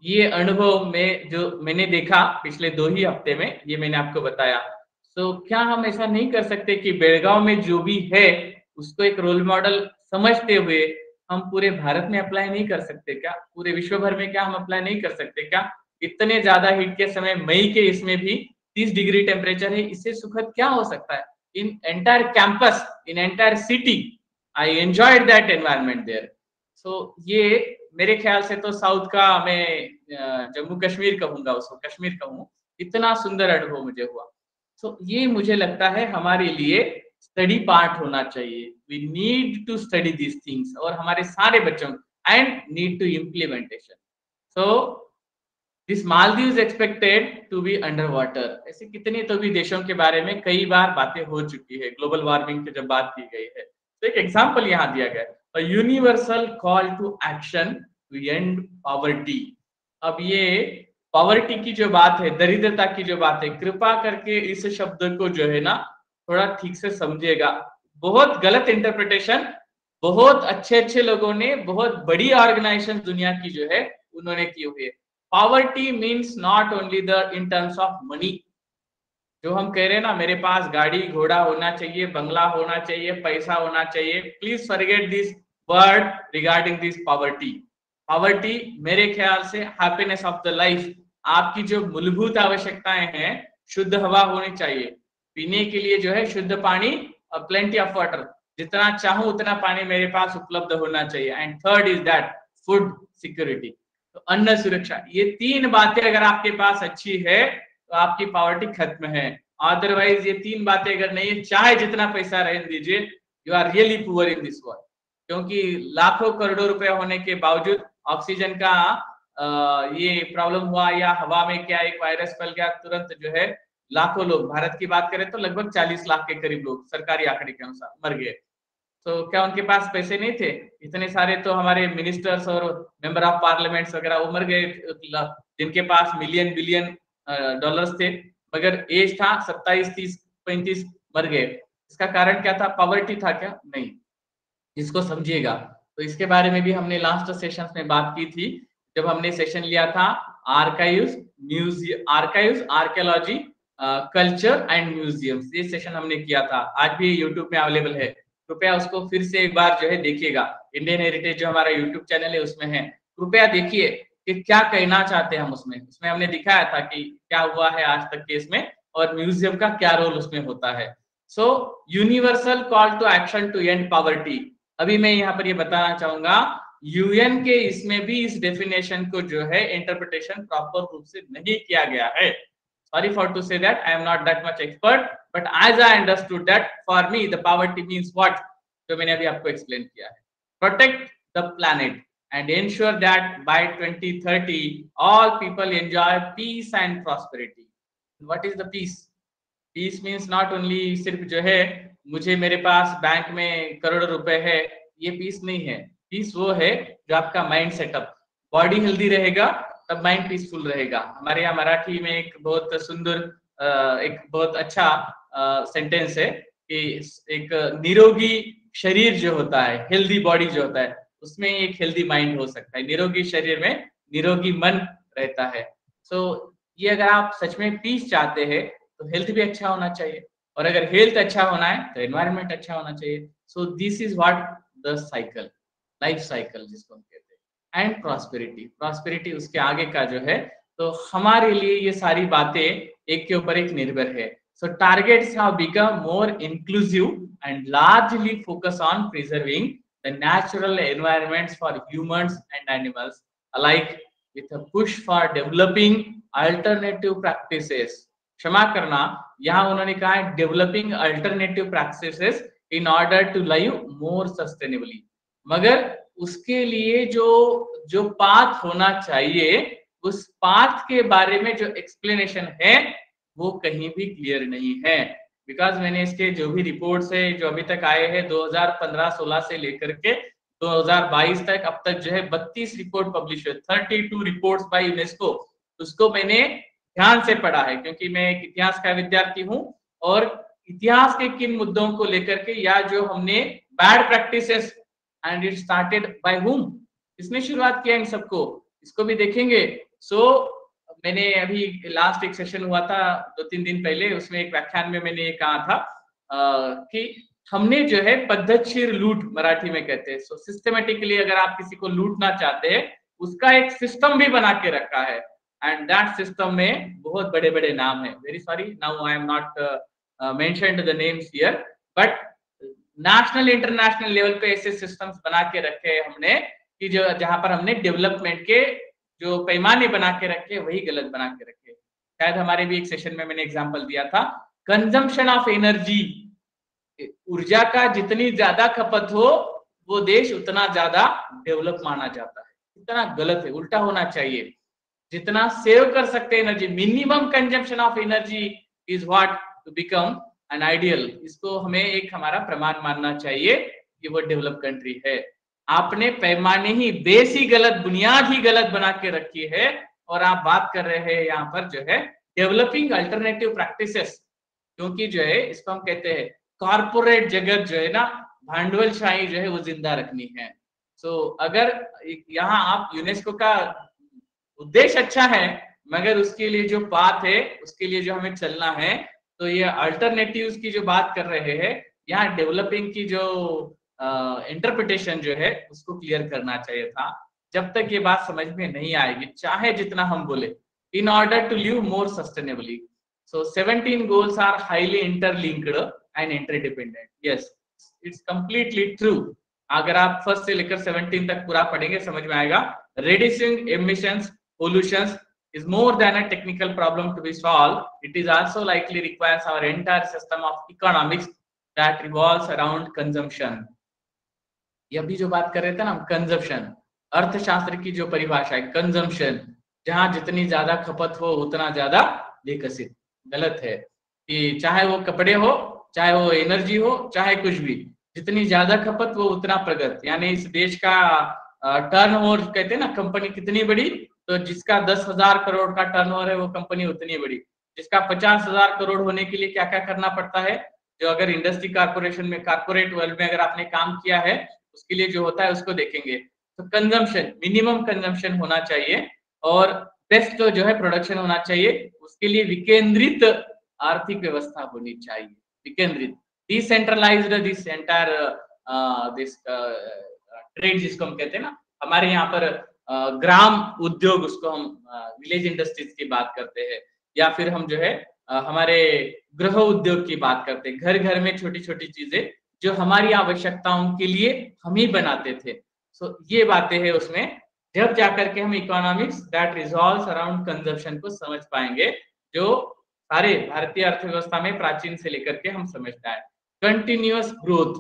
ये अनुभव में जो मैंने देखा पिछले 2 ही हफ्ते में, ये मैंने आपको बताया। सो क्या हम ऐसा नहीं कर सकते कि बेलगांव में जो भी है उसको एक रोल मॉडल समझते हुए हम पूरे भारत में अप्लाई नहीं कर सकते क्या? पूरे विश्व भर में क्या हम अप्लाई नहीं कर सकते क्या? इतने ज्यादा हीट के समय मई के इसमें भी 30 डिग्री टेम्परेचर है, इससे सुखद क्या हो सकता है? In entire campus, in entire city I enjoyed that environment there. So ये मेरे ख्याल से तो साउथ का, मैं जम्मू कश्मीर कहूंगा, उसको कश्मीर कहूँ, इतना सुंदर अनुभव मुझे हुआ। सो ये मुझे लगता है हमारे लिए स्टडी पार्ट होना चाहिए। We need to study these things, और हमारे सारे बच्चों, and need to implementation. So this Maldives expected to be under water. ऐसे कितने तो भी देशों के बारे में कई बार बातें हो चुकी है, ग्लोबल वार्मिंग की जब बात की गई है। तो एक एग्जाम्पल यहाँ दिया गया, a universal call to action to end poverty। अब ये पॉवर्टी की जो बात है, दरिद्रता की जो बात है, कृपा करके इस शब्द को जो है ना थोड़ा ठीक से समझिएगा। बहुत गलत इंटरप्रिटेशन बहुत अच्छे अच्छे लोगों ने, बहुत बड़ी ऑर्गेनाइजेशन दुनिया की जो है उन्होंने की हुई है। Poverty means not only the in terms of money, जो हम कह रहे हैं ना मेरे पास गाड़ी घोड़ा होना चाहिए, बंगला होना चाहिए, पैसा होना चाहिए, please forget this word regarding this poverty. Poverty मेरे ख्याल से हैप्पीनेस ऑफ द लाइफ, आपकी जो मूलभूत आवश्यकताएं हैं, शुद्ध हवा होनी चाहिए, पीने के लिए जो है शुद्ध पानी और प्लेंटी ऑफ वाटर, जितना चाहूं उतना पानी मेरे पास उपलब्ध होना चाहिए। And third is that food security, तो अन्न सुरक्षा। ये तीन बातें अगर आपके पास अच्छी है तो आपकी पॉवर्टी खत्म है। अदरवाइज ये तीन बातें अगर नहीं है, चाहे जितना पैसा रहने दीजिए, you are really poor in this world. क्योंकि लाखों करोड़ों रुपए होने के बावजूद ऑक्सीजन का ये प्रॉब्लम हुआ, या हवा में क्या एक वायरस फैल गया, तुरंत जो है लाखों लोग, भारत की बात करें तो लगभग 40 लाख के करीब लोग सरकारी आंकड़े के अनुसार मर गए। तो क्या उनके पास पैसे नहीं थे? इतने सारे तो हमारे मिनिस्टर्स और मेंबर ऑफ पार्लियामेंट्स वगैरह वो मर गए, जिनके पास मिलियन बिलियन डॉलर्स थे, मगर एज था 27, 30, 35, मर गए। इसका कारण क्या था? पॉवर्टी था क्या? नहीं। इसको समझिएगा। तो इसके बारे में भी हमने लास्ट सेशंस में बात की थी, जब हमने सेशन लिया था archives, museum, archives, archaeology, culture and museums, ये सेशन हमने किया था। आज भी यूट्यूब में अवेलेबल है, कृपया उसको फिर से एक बार जो है देखिएगा। इंडियन हेरिटेज जो हमारा यूट्यूब चैनल है उसमें है, कृपया देखिए कि क्या कहना चाहते हैं हम उसमें। उसमें हमने दिखाया था कि क्या हुआ है आज तक के इसमें, और म्यूजियम का क्या रोल उसमें होता है। So universal call to action to end poverty. अभी मैं यहाँ पर ये बताना चाहूंगा, यूएन के इसमें भी इस डेफिनेशन को जो है इंटरप्रिटेशन प्रॉपर रूप से नहीं किया गया है। Sorry for to say that, I am not that much expert, but as I understood that, for me the poverty means what? जो मैंने अभी आपको एक्सप्लेन किया है, protect the planet and ensure that by 2030 all people enjoy peace and prosperity. What is the peace? Peace means not only सिर्फ जो है मुझे मेरे पास बैंक में करोड़ों रुपए है, ये पीस नहीं है। पीस वो है जो आपका माइंड सेटअप, बॉडी हेल्दी रहेगा तब माइंड पीसफुल रहेगा। हमारे यहाँ मराठी में एक बहुत सुंदर एक बहुत अच्छा सेंटेंस है कि एक निरोगी शरीर जो होता है, हेल्दी बॉडी जो होता है, उसमें एक हेल्दी माइंड हो सकता है। निरोगी शरीर में निरोगी मन रहता है। सो ये अगर आप सच में पीस चाहते हैं तो हेल्थ भी अच्छा होना चाहिए, और अगर हेल्थ अच्छा होना है तो एनवायरनमेंट अच्छा होना चाहिए। सो this is what the cycle, life cycle जिसको हम कहते हैं। एंड प्रॉस्पेरिटी, प्रॉस्पेरिटी उसके आगे का जो है। तो हमारे लिए ये सारी बातें एक के ऊपर एक निर्भर है। So targets have become more inclusive and largely focus on preserving the natural environments for humans and animals alike, with a push for developing alternative practices. क्षमा करना, यहाँ उन्होंने कहा है developing alternative practices in order to live more sustainably, मगर उसके लिए जो पाथ होना चाहिए, उस पाथ के बारे में जो एक्सप्लेनेशन है वो कहीं भी क्लियर नहीं है। बिकॉज मैंने इसके जो भी रिपोर्ट्स है जो अभी तक आए हैं 2015-16 से लेकर के 2022 तक, अब तक जो है 32 रिपोर्ट पब्लिश हुए, 32 रिपोर्ट्स बाय यूनेस्को। उसको मैंने ध्यान से पढ़ा है क्योंकि मैं एक इतिहास का विद्यार्थी हूँ, और इतिहास के किन मुद्दों को लेकर के, या जो हमने bad practices and it started by whom, इसने शुरुआत किया इन सबको, इसको भी देखेंगे। सो मैंने अभी लास्ट एक सेशन हुआ था 2-3 दिन पहले, उसमें एक व्याख्यान में मैंने ये कहा था कि हमने जो है पद्धतशीर लूट, मराठी में कहते हैं, सो सिस्टमेटिकली अगर आप किसी को लूटना चाहते हैं, उसका एक सिस्टम भी बना के रखा है। एंड दैट सिस्टम में बहुत बड़े बड़े नाम है। Very sorry, now I am not mentioned the names here, but national international level पे ऐसे सिस्टम्स बना के रखे हैं हमने कि जो जहां पर हमने डेवलपमेंट के जो पैमाने बना के रखे वही गलत बना के रखे। शायद हमारे भी एक सेशन में मैंने एग्जांपल दिया था, कंजम्पशन ऑफ एनर्जी, ऊर्जा का जितनी ज्यादा खपत हो वो देश उतना ज्यादा डेवलप माना जाता है। इतना गलत है, उल्टा होना चाहिए। जितना सेव कर सकते हैं energy, minimum consumption of energy is what to become an ideal. इसको हमें एक हमारा प्रमाण मानना चाहिए कि वो डेवलप कंट्री है। आपने पैमाने ही, बेस ही गलत, बुनियाद ही गलत बना के रखी है, और आप बात कर रहे हैं यहाँ पर जो है डेवलपिंग अल्टरनेटिव प्रैक्टिसेस। क्योंकि जो है इसको हम कहते हैं कॉर्पोरेट जगत जो है ना, भांडवलशाही जो है वो जिंदा रखनी है। सो अगर यहाँ आप यूनेस्को का उद्देश्य अच्छा है, मगर उसके लिए जो पाथ है, उसके लिए जो हमें चलना है, तो ये अल्टरनेटिव्स की जो बात कर रहे हैं, यहाँ डेवलपिंग की जो इंटरप्रिटेशन जो है उसको क्लियर करना चाहिए था। जब तक ये बात समझ में नहीं आएगी, चाहे जितना हम बोले, in order to live more sustainably. So 17 goals are highly interlinked and interdependent. Yes, it's completely true. अगर आप फर्स्ट से लेकर 17 तक पूरा पढ़ेंगे समझ में आएगा। Reducing emissions, pollutions is more than a technical problem to be solved. It is also likely requires our entire system of economics that revolves around consumption. ये अभी जो बात कर रहे थे ना, कंजम्पशन, अर्थशास्त्र की जो परिभाषा है कंजम्पशन, जहां जितनी ज्यादा खपत हो उतना ज्यादा विकसित। गलत है कि चाहे वो कपड़े हो, चाहे वो एनर्जी हो, चाहे कुछ भी, जितनी ज्यादा खपत वो उतना प्रगत। यानी इस देश का टर्नओवर कहते हैं ना, कंपनी कितनी बड़ी, तो जिसका 10,000 करोड़ का टर्नओवर है वो कंपनी उतनी बड़ी। जिसका 50,000 करोड़ होने के लिए क्या क्या करना पड़ता है, जो अगर इंडस्ट्री कारपोरेशन में, कारपोरेट वर्ल्ड में अगर आपने काम किया है, उसके लिए जो होता है उसको देखेंगे। तो कंजम्पशन, मिनिमम कंजम्पशन होना चाहिए और बेस्ट जो है प्रोडक्शन होना चाहिए। उसके लिए विकेंद्रित आर्थिक व्यवस्था होनी चाहिए, विकेंद्रित, decentralized, this entire this trade जिसको हम कहते हैं ना, हमारे यहाँ पर ग्राम उद्योग, उसको हम विलेज इंडस्ट्रीज की बात करते हैं, या फिर हम जो है हमारे गृह उद्योग की बात करते हैं। घर घर में छोटी छोटी चीजें जो हमारी आवश्यकताओं के लिए हम ही बनाते थे। सो ये बातें हैं उसमें, जब जाकर के हम economics that resolves around consumption को समझ पाएंगे, जो सारे भारतीय अर्थव्यवस्था में प्राचीन से लेकर के हम समझते हैं। Continuous growth,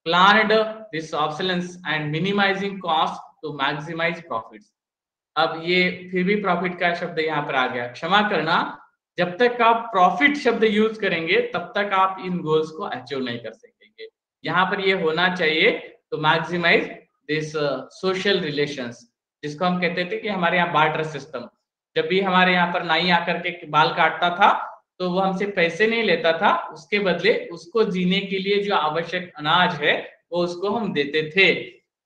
planned this obsolescence and minimising cost to maximise profits. अब ये फिर भी प्रॉफिट का शब्द यहाँ पर आ गया, क्षमा करना, जब तक आप प्रॉफिट शब्द यूज करेंगे तब तक आप इन गोल्स को अचीव नहीं कर सकेंगे। यहाँ पर ये होना चाहिए तो मैक्सिमाइज दिस सोशल रिलेशंस, जिसको हम कहते थे कि हमारे यहाँ बार्टर सिस्टम। जब भी हमारे यहाँ पर नाई आकर के बाल काटता था तो वो हमसे पैसे नहीं लेता था, उसके बदले उसको जीने के लिए जो आवश्यक अनाज है वो उसको हम देते थे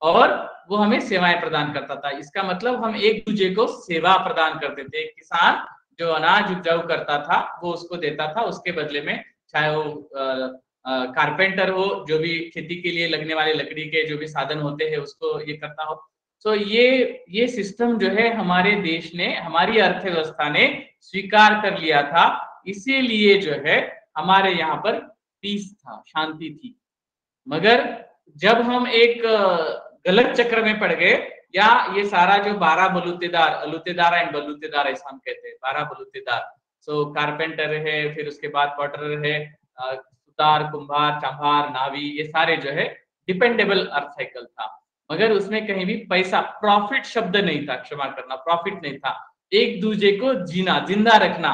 और वो हमें सेवाएं प्रदान करता था। इसका मतलब हम एक दूसरे को सेवा प्रदान करते थे। एक किसान जो अनाज उपजाऊ करता था वो उसको देता था, उसके बदले में चाहे वो कारपेंटर हो, जो भी खेती के लिए लगने वाले लकड़ी के जो भी साधन होते हैं उसको ये करता हो। तो ये सिस्टम जो है हमारे देश ने, हमारी अर्थव्यवस्था ने स्वीकार कर लिया था। इसीलिए जो है हमारे यहाँ पर पीस था, शांति थी। मगर जब हम एक गलत चक्र में पड़ गए, या ये सारा जो 12 बलूतेदार, अलूतेदार एंड बलूतेदार ऐसा हम कहते हैं, 12 बलूतेदार, सो कारपेंटर है, फिर उसके बाद पॉटर है, सुतार, कुंभार, चांभार, नावी, ये सारे जो है डिपेंडेबल अर्थ साइकिल था। मगर उसमें कहीं भी पैसा, प्रॉफिट शब्द नहीं था, क्षमा करना, प्रॉफिट नहीं था, एक दूसरे को जीना, जिंदा रखना।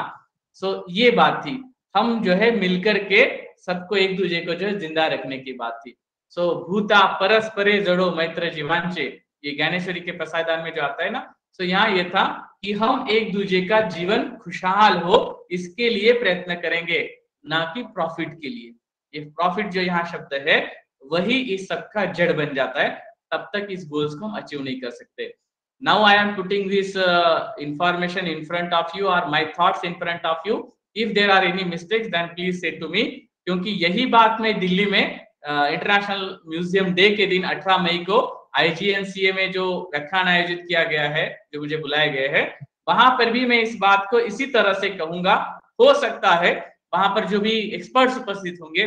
सो ये बात थी, हम जो है मिलकर के सबको एक दूसरे को जो है जिंदा रखने की बात थी। सो भूता परस्परे जड़ो मैत्र जीवांचे, ये ज्ञानेश्वरी के प्रसादान में जो आता है ना, तो यहाँ ये था कि हम एक दूसरे का जीवन खुशहाल हो इसके लिए प्रयत्न करेंगे, ना कि प्रॉफिट के लिए। ये प्रॉफिट जो यहाँ शब्द है वही इस सब का जड़ बन जाता है, तब तक इस गोल्स को हम अचीव नहीं कर सकते। Now I am putting this information in front of you और my thoughts in front of you. If there are any mistakes then please say to me, क्योंकि यही बात मैं दिल्ली में इंटरनेशनल म्यूजियम डे के दिन 18 मई को IGNCA में जो व्याख्यान आयोजित किया गया है, जो मुझे बुलाए गए हैं, वहां पर भी मैं इस बात को इसी तरह से कहूंगा। हो सकता है वहां पर जो भी एक्सपर्ट्स उपस्थित होंगे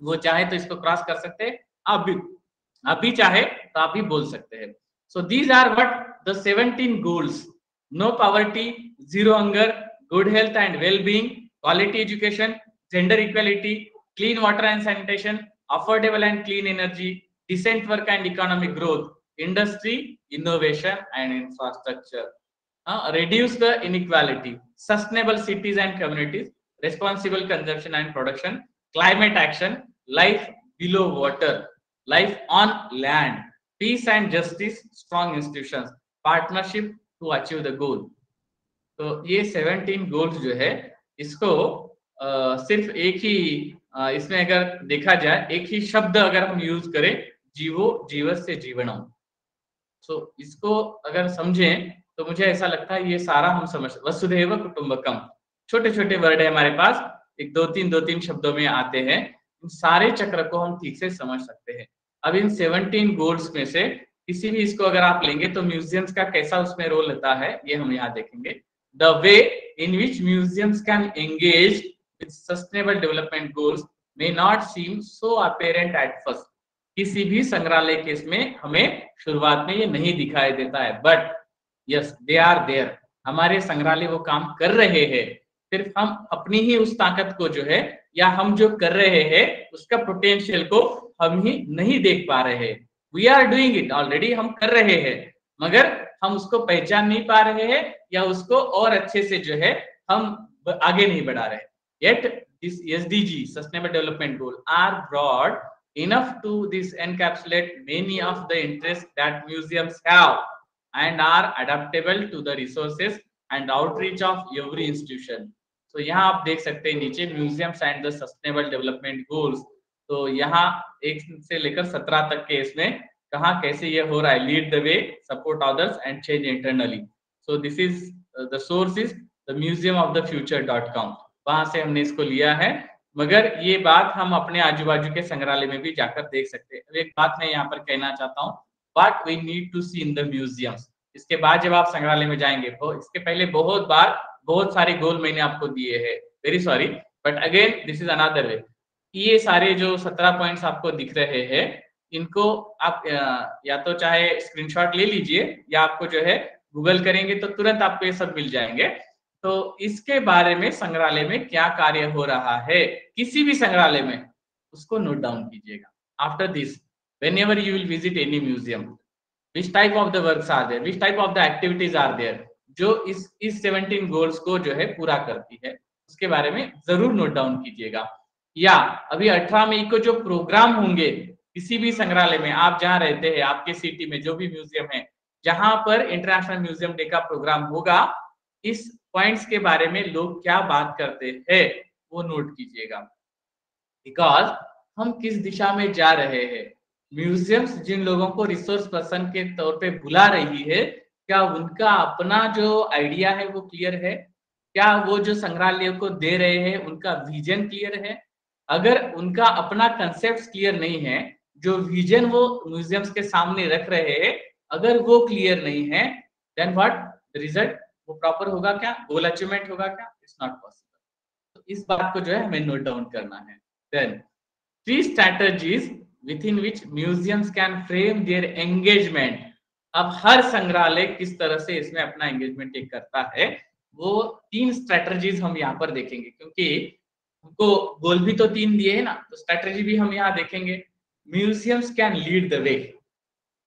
वो चाहे तो इसको क्रॉस कर सकते हैं, आप भी चाहे तो आप भी बोल सकते हैं। So these are what the 17 goals: no poverty, zero hunger, good health and well being, quality education, gender equality, clean water and sanitation, affordable and clean energy, decent work and economic growth, industry, innovation and infrastructure, reduce the inequality, sustainable cities and communities, responsible consumption and production, climate action, life below water, life on land, peace and justice, strong institutions, partnership to achieve the goal. तो ये 17 गोल्स जो है इसको सिर्फ एक ही इसमें अगर देखा जाए एक ही शब्द अगर हम यूज करें, जीवो जीवस्य जीवनम, सो इसको अगर समझें तो मुझे ऐसा लगता है ये सारा हम समझ, वसुधैव कुटुंबकम, छोटे छोटे वर्ड है हमारे पास, एक दो तीन शब्दों में आते हैं, इन सारे चक्र को हम ठीक से समझ सकते हैं। अब इन 17 गोल्स में से किसी भी इसको अगर आप लेंगे तो म्यूजियम्स का कैसा उसमें रोल होता है ये हम यहाँ देखेंगे। The way in which museums can engage with sustainable development goals may not seem so apparent at first. किसी भी संग्रहालय के इसमें हमें शुरुआत में ये नहीं दिखाई देता है, but yes they are there, हमारे संग्रहालय वो काम कर रहे हैं, सिर्फ हम अपनी ही उस ताकत को जो है या हम जो कर रहे हैं उसका पोटेंशियल को हम ही नहीं देख पा रहे हैं। We are doing it, already हम कर रहे हैं, मगर हम उसको पहचान नहीं पा रहे हैं या उसको और अच्छे से जो है हम आगे नहीं बढ़ा रहे। Yet this SDG sustainable development goal are broad enough to this encapsulate many of the interests that museums have and are adaptable to the resources and outreach of every institution. तो यहाँ आप देख सकते हैं नीचे museums and the sustainable development goals, तो यहाँ 1 से लेकर 17 तक के इसमें कहाँ कैसे ये हो रहा है, lead the way, support others and change internally. So this is the source is the museumofthefuture.com, वहां से हमने इसको लिया है, मगर ये बात हम अपने आजू बाजू के संग्रहालय में भी जाकर देख सकते हैं। एक बात मैं यहाँ पर कहना चाहता हूँ, what we need to see in the museums, इसके बाद जब आप संग्रहालय में जाएंगे तो इसके पहले बहुत बार बहुत सारे गोल मैंने आपको दिए हैं, very sorry, but again this is another way. ये सारे जो 17 पॉइंट्स आपको दिख रहे हैं इनको आप या तो चाहे स्क्रीनशॉट ले लीजिए या आपको जो है गूगल करेंगे तो तुरंत आपको ये सब मिल जाएंगे। तो इसके बारे में संग्रहालय में क्या कार्य हो रहा है किसी भी संग्रहालय में, उसको नोट डाउन कीजिएगा। After this whenever you will visit any museum, which type of the works are there, which type of the activities are there, जो इस 17 गोल्स को जो है पूरा करती है, उसके बारे में जरूर नोट डाउन कीजिएगा। या अभी 18 मई को जो प्रोग्राम होंगे किसी भी संग्रहालय में, आप जहाँ रहते हैं आपके सिटी में जो भी म्यूजियम है जहां पर इंटरनेशनल म्यूजियम डे का प्रोग्राम होगा, इस पॉइंट्स के बारे में लोग क्या बात करते हैं वो नोट कीजिएगा। बिकॉज हम किस दिशा में जा रहे हैं, म्यूजियम्स जिन लोगों को रिसोर्स पर्सन के तौर पे बुला रही है, क्या उनका अपना जो आइडिया है वो क्लियर है, क्या वो जो संग्रहालय को दे रहे हैं उनका विजन क्लियर है। अगर उनका अपना कंसेप्ट क्लियर नहीं है, जो विजन वो म्यूजियम्स के सामने रख रहे हैं अगर वो क्लियर नहीं है, देन व्हाट द रिजल्ट, वो प्रॉपर होगा क्या, गोल अचीवमेंट होगा क्या, इट्स नॉट पॉसिबल। तो इस बात को जो है हमें नोट डाउन करना है। Then 3 strategies within which museums can frame their engagement। अब हर संग्रहालय किस तरह से इसमें अपना एंगेजमेंट एक करता है, वो 3 स्ट्रेटजीज हम यहाँ पर देखेंगे, क्योंकि हमको गोल भी तो 3 दिए है ना, तो स्ट्रेटजी भी हम यहाँ देखेंगे। Museums can lead the way,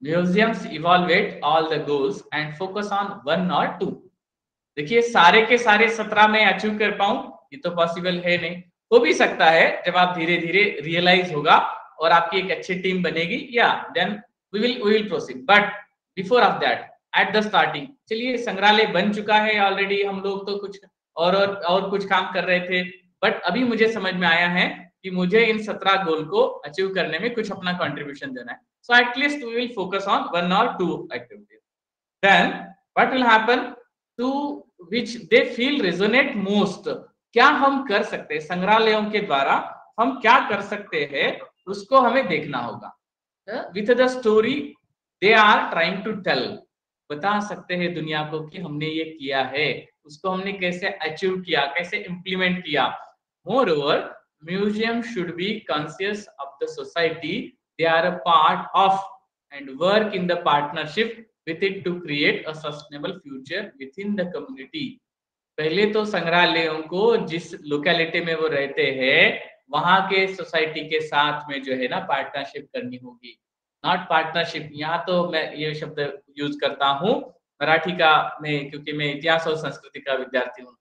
museums evaluate all the goals and focus on 1 or 2। देखिए सारे के सारे 17 में अचीव कर पाऊं ये तो पॉसिबल है नहीं, हो भी सकता है जब आप धीरे धीरे रियलाइज होगा और आपकी एक अच्छी टीम बनेगी, या then we will proceed. But before of that at the starting, चलिए संग्रहालय बन चुका है ऑलरेडी, हम लोग तो कुछ और कुछ काम कर रहे थे, बट अभी मुझे समझ में आया है कि मुझे इन 17 गोल को अचीव करने में कुछ अपना कंट्रीब्यूशन देना है। So at least we will focus on 1 or 2 activities. Then what will happen to which they feel resonate most, क्या हम कर सकते हैं संग्रहालयों के द्वारा, हम क्या कर सकते हैं उसको हमें देखना होगा। With the story they are trying to tell, बता सकते हैं दुनिया को कि हमने ये किया है, उसको हमने कैसे अचीव किया, कैसे इम्प्लीमेंट किया। Moreover museum should be conscious of the society they are a part of and work in the partnership with it to create a sustainable future within the community। पहले तो संग्रहालयों को जिस लोकेलिटी में वो रहते हैं वहां के सोसाइटी के साथ में जो है ना पार्टनरशिप करनी होगी। नॉट पार्टनरशिप, यहाँ तो मैं ये शब्द यूज करता हूँ मराठी का में, क्योंकि मैं इतिहास और संस्कृति का विद्यार्थी हूँ।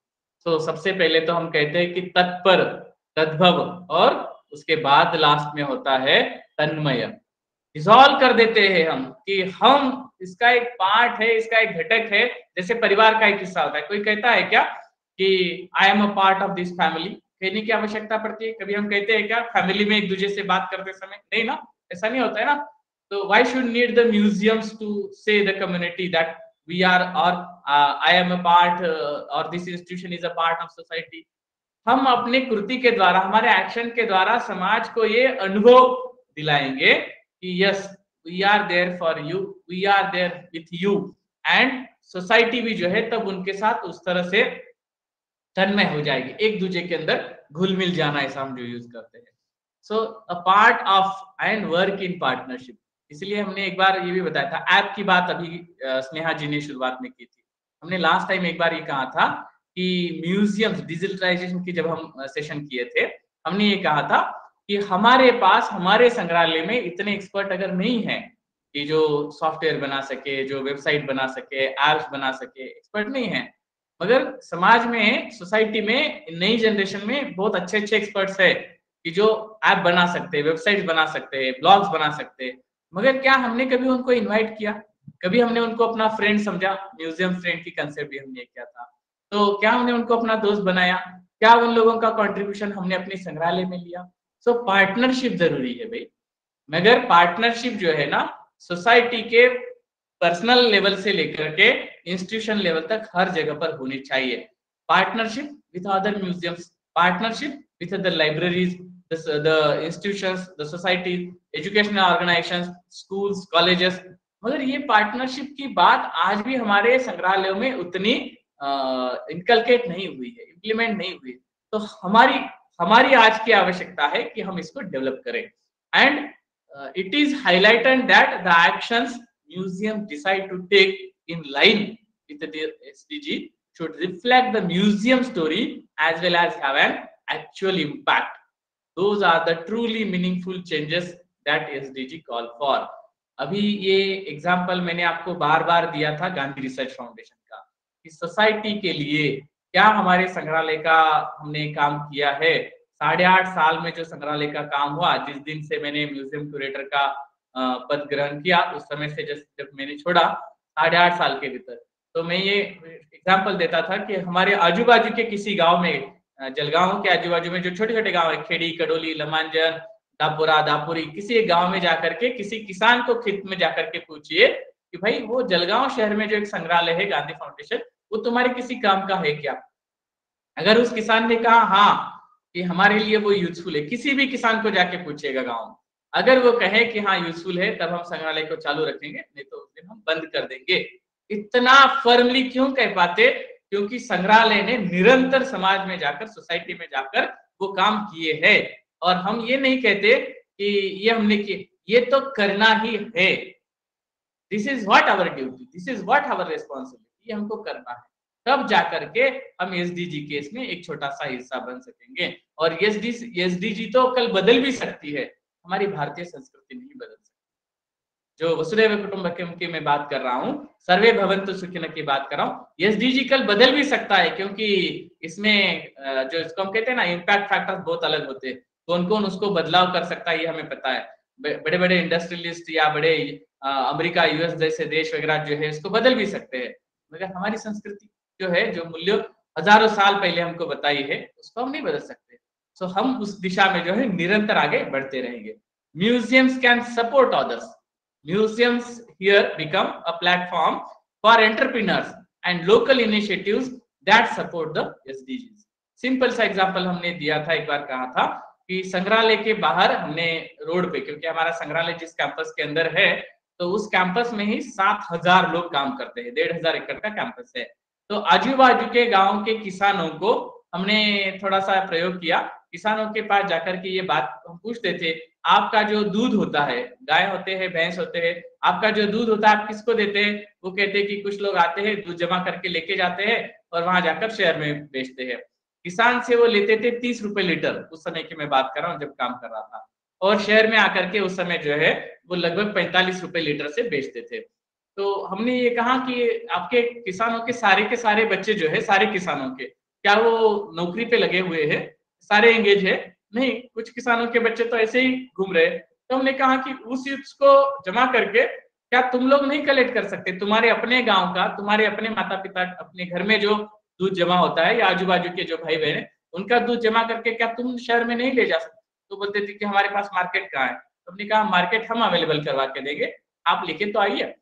तो सबसे पहले तो हम कहते हैं कि तत्पर, तद्भव, और उसके बाद लास्ट में होता है तन्मय। डिसॉल्व कर देते हैं हम कि हम इसका एक पार्ट है, इसका एक घटक है, जैसे परिवार का एक हिस्सा होता है। कोई कहता है क्या कि आई am a part of this family, कहने की आवश्यकता पड़ती है? कभी हम कहते हैं क्या फैमिली में एक दूसरे से बात करते समय? नहीं ना, ऐसा नहीं होता है ना। तो why should need the museums to say the community that we are और आई एम अ पार्ट और this institution is a part of society. हम अपने कृति के द्वारा, हमारे एक्शन के द्वारा समाज को ये अनुभव दिलाएंगे कि yes we are there for you, we are there with you, and society भी जो है तब उनके साथ उस तरह से तन्मय हो जाएगी, एक दूसरे के अंदर घुल मिल जाना, ऐसा हम जो यूज करते हैं। So a part of and work in partnership. इसलिए हमने एक बार ये भी बताया था, ऐप की बात अभी स्नेहा जी ने शुरुआत में की थी। हमने लास्ट टाइम एक बार ये कहा था कि म्यूजियम्स डिजिटलाइजेशन की जब हम सेशन किए थे, हमने ये कहा था कि हमारे पास हमारे संग्रहालय में इतने एक्सपर्ट अगर नहीं है कि जो सॉफ्टवेयर बना सके, जो वेबसाइट बना सके, एप्स बना सके, एक्सपर्ट नहीं है, मगर समाज में, सोसाइटी में, नई जनरेशन में बहुत अच्छे अच्छे एक्सपर्ट्स है कि जो ऐप बना सकते हैं, वेबसाइट बना सकते हैं, ब्लॉग्स बना सकते हैं। मगर क्या हमने कभी उनको इनवाइट किया? कभी हमने उनको अपना फ्रेंड समझा? म्यूजियम फ्रेंड की कंसेप्ट भी हमने किया था। तो क्या हमने उनको अपना दोस्त बनाया? क्या उन लोगों का कंट्रीब्यूशन हमने अपने संग्रहालय में लिया? सो पार्टनरशिप जरूरी है भाई। मगर पार्टनरशिप जो है ना, सोसाइटी के पर्सनल लेवल से लेकर के इंस्टीट्यूशन लेवल तक हर जगह पर होनी चाहिए। Partnership with other museums, partnership with other libraries, the institutions, the society, educational organisations, schools, colleges. मगर ये पार्टनरशिप की बात आज भी हमारे संग्रहालयों में उतनी इनकलकेट नहीं हुई है, इम्प्लीमेंट नहीं हुई है। तो हमारी हमारी आज की आवश्यकता है कि हम इसको डेवलप करें। And it is highlighted that the actions museum decide to take in line with the SDG should reflect the museum story as well as have an actual impact. Those are the truly meaningful changes that SDG call for. अभी ये एग्जाम्पल मैंने आपको बार बार दिया था गांधी रिसर्च फाउंडेशन का, कि सोसाइटी के लिए क्या हमारे संग्रहालय का हमने काम किया है। 8.5 साल में जो संग्रहालय का काम हुआ, जिस दिन से मैंने म्यूजियम क्यूरेटर का पद ग्रहण किया, उस समय से जब मैंने छोड़ा 8.5 साल के भीतर, तो मैं ये एग्जाम्पल देता था कि हमारे आजू बाजू के किसी गांव में, जलगांव के आजू बाजू में जो छोटे छोटे गांव है, खेड़ी, कडोली, लमांजन, दापुरा, दापुरी, किसी एक गांव में जाकर के किसी किसान को खेत में जाकर के पूछिए कि भाई वो जलगांव शहर में जो एक संग्रहालय है गांधी फाउंडेशन, वो तुम्हारे किसी काम का है क्या? अगर उस किसान ने कहा हाँ कि हमारे लिए वो यूजफुल है, किसी भी किसान को जाके पूछिएगा गांव में, अगर वो कहे कि हाँ यूजफुल है, तब हम संग्रहालय को चालू रखेंगे, नहीं तो उस दिन हम बंद कर देंगे। इतना फर्मली क्यों कह पाते? क्योंकि संग्रहालय ने निरंतर समाज में जाकर, सोसाइटी में जाकर वो काम किए हैं। और हम ये नहीं कहते कि ये हमने किए, ये तो करना ही है। This is what our duty, this is what our responsibility, हमको करना है। तब जाकर के हम एसडीजी के इसमें एक छोटा सा हिस्सा बन सकेंगे। और एसडीजी तो कल बदल भी सकती है, हमारी भारतीय संस्कृति नहीं बदल सकती। जो वसुधैव कुटुंबकम की मैं बात कर रहा हूँ, सर्वे भवन्तु सुखिनः की बात कर रहा हूँ, एसडीजी कल बदल भी सकता है, क्योंकि इसमें जो इसको हम कहते हैं ना, इम्पैक्ट फैक्टर्स बहुत अलग होते हैं। कौन कौन उसको बदलाव कर सकता है ये हमें पता है। बड़े बड़े इंडस्ट्रियलिस्ट या बड़े अमेरिका, यूएस जैसे देश वगैरह जो है इसको बदल भी सकते हैं, मगर हमारी संस्कृति जो है, जो मूल्य हजारों साल पहले हमको बताई है, उसको हम नहीं बदल सकते। सो हम उस दिशा में जो है निरंतर आगे बढ़ते रहेंगे। Museums can support others. Museums here become a platform for entrepreneurs and local initiatives that support the SDGs. Simple सा एग्जांपल हमने दिया था, एक बार कहा था कि संग्रहालय के बाहर हमने रोड पे, क्योंकि हमारा संग्रहालय जिस कैंपस के अंदर है, तो उस कैंपस में ही 7,000 लोग काम करते हैं, 1,500 एकड़ का कैंपस है। तो आजू बाजू के गांव के किसानों को हमने थोड़ा सा प्रयोग किया। किसानों के पास जाकर के ये बात हम पूछते थे, आपका जो दूध होता है, गाय होते हैं, भैंस होते हैं, आपका जो दूध होता है आप किसको देते हैं? वो कहते हैं कि कुछ लोग आते हैं, दूध जमा करके लेके जाते हैं और वहां जाकर शहर में बेचते हैं। किसान से वो लेते थे 30 रुपए लीटर, उस समय की मैं बात कर रहा हूँ जब काम कर रहा था, और शहर में आकर के उस समय जो है वो लगभग 45 रुपए लीटर से बेचते थे। तो हमने ये कहा कि आपके किसानों के सारे बच्चे जो है, सारे किसानों के, क्या वो नौकरी पे लगे हुए हैं, सारे एंगेज है? नहीं, कुछ किसानों के बच्चे तो ऐसे ही घूम रहे। तो हमने कहा कि उस यूथ को जमा करके क्या तुम लोग नहीं कलेक्ट कर सकते? तुम्हारे अपने गांव का, तुम्हारे अपने माता पिता, अपने घर में जो दूध जमा होता है, या आजू बाजू के जो भाई बहन, उनका दूध जमा करके क्या तुम शहर में नहीं ले जा सकते? तो बोलते थे कि हमारे पास मार्केट कहाँ है? तो हमने कहा मार्केट हम अवेलेबल करवा के देंगे, आप लेके तो आइए।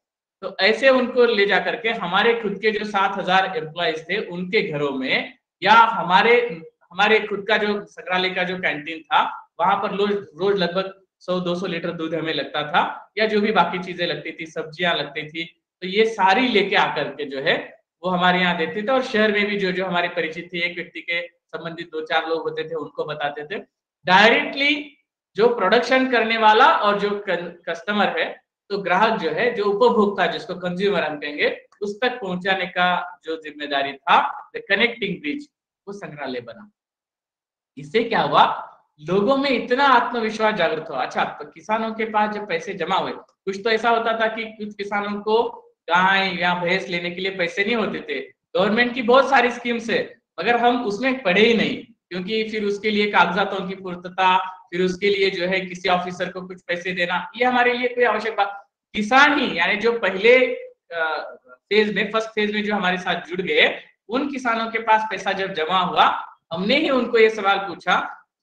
तो ऐसे उनको ले जा करके हमारे खुद के जो 7,000 एम्प्लॉइज थे उनके घरों में, या हमारे खुद का जो संग्रहालय का जो कैंटीन था वहां पर रोज लगभग 100-200 लीटर दूध हमें लगता था, या जो भी बाकी चीजें लगती थी, सब्जियां लगती थी, तो ये सारी लेके आकर के जो है वो हमारे यहाँ देते थे। और शहर में भी जो जो हमारे परिचित थे, एक व्यक्ति के संबंधित 2-4 लोग होते थे, उनको बताते थे। डायरेक्टली जो प्रोडक्शन करने वाला और जो कस्टमर है, तो ग्राहक जो है, जो उपभोक्ता जिसको कंज्यूमर हम कहेंगे, उस तक पहुंचाने का जो जिम्मेदारी था, द कनेक्टिंग ब्रिज, वो संग्रहालय बना। इससे क्या हुआ, लोगों में इतना आत्मविश्वास जागृत हुआ। अच्छा, तो किसानों के पास जब पैसे जमा हुए, कुछ तो ऐसा होता था कि कुछ किसानों को गाय या भैंस लेने के लिए पैसे नहीं होते थे। गवर्नमेंट की बहुत सारी स्कीम्स है, मगर हम उसमें पढ़े ही नहीं, क्योंकि फिर उसके लिए कागजातों की पूर्तता, फिर उसके लिए जो है किसी ऑफिसर को कुछ पैसे देना, ये हमारे लिए कोई आवश्यक बात। किसान ही, यानी जो पहले फर्स्ट फेज में जो हमारे साथ जुड़ गए, उन किसानों के पास पैसा जब जमा हुआ, हमने ही उनको ये सवाल पूछा,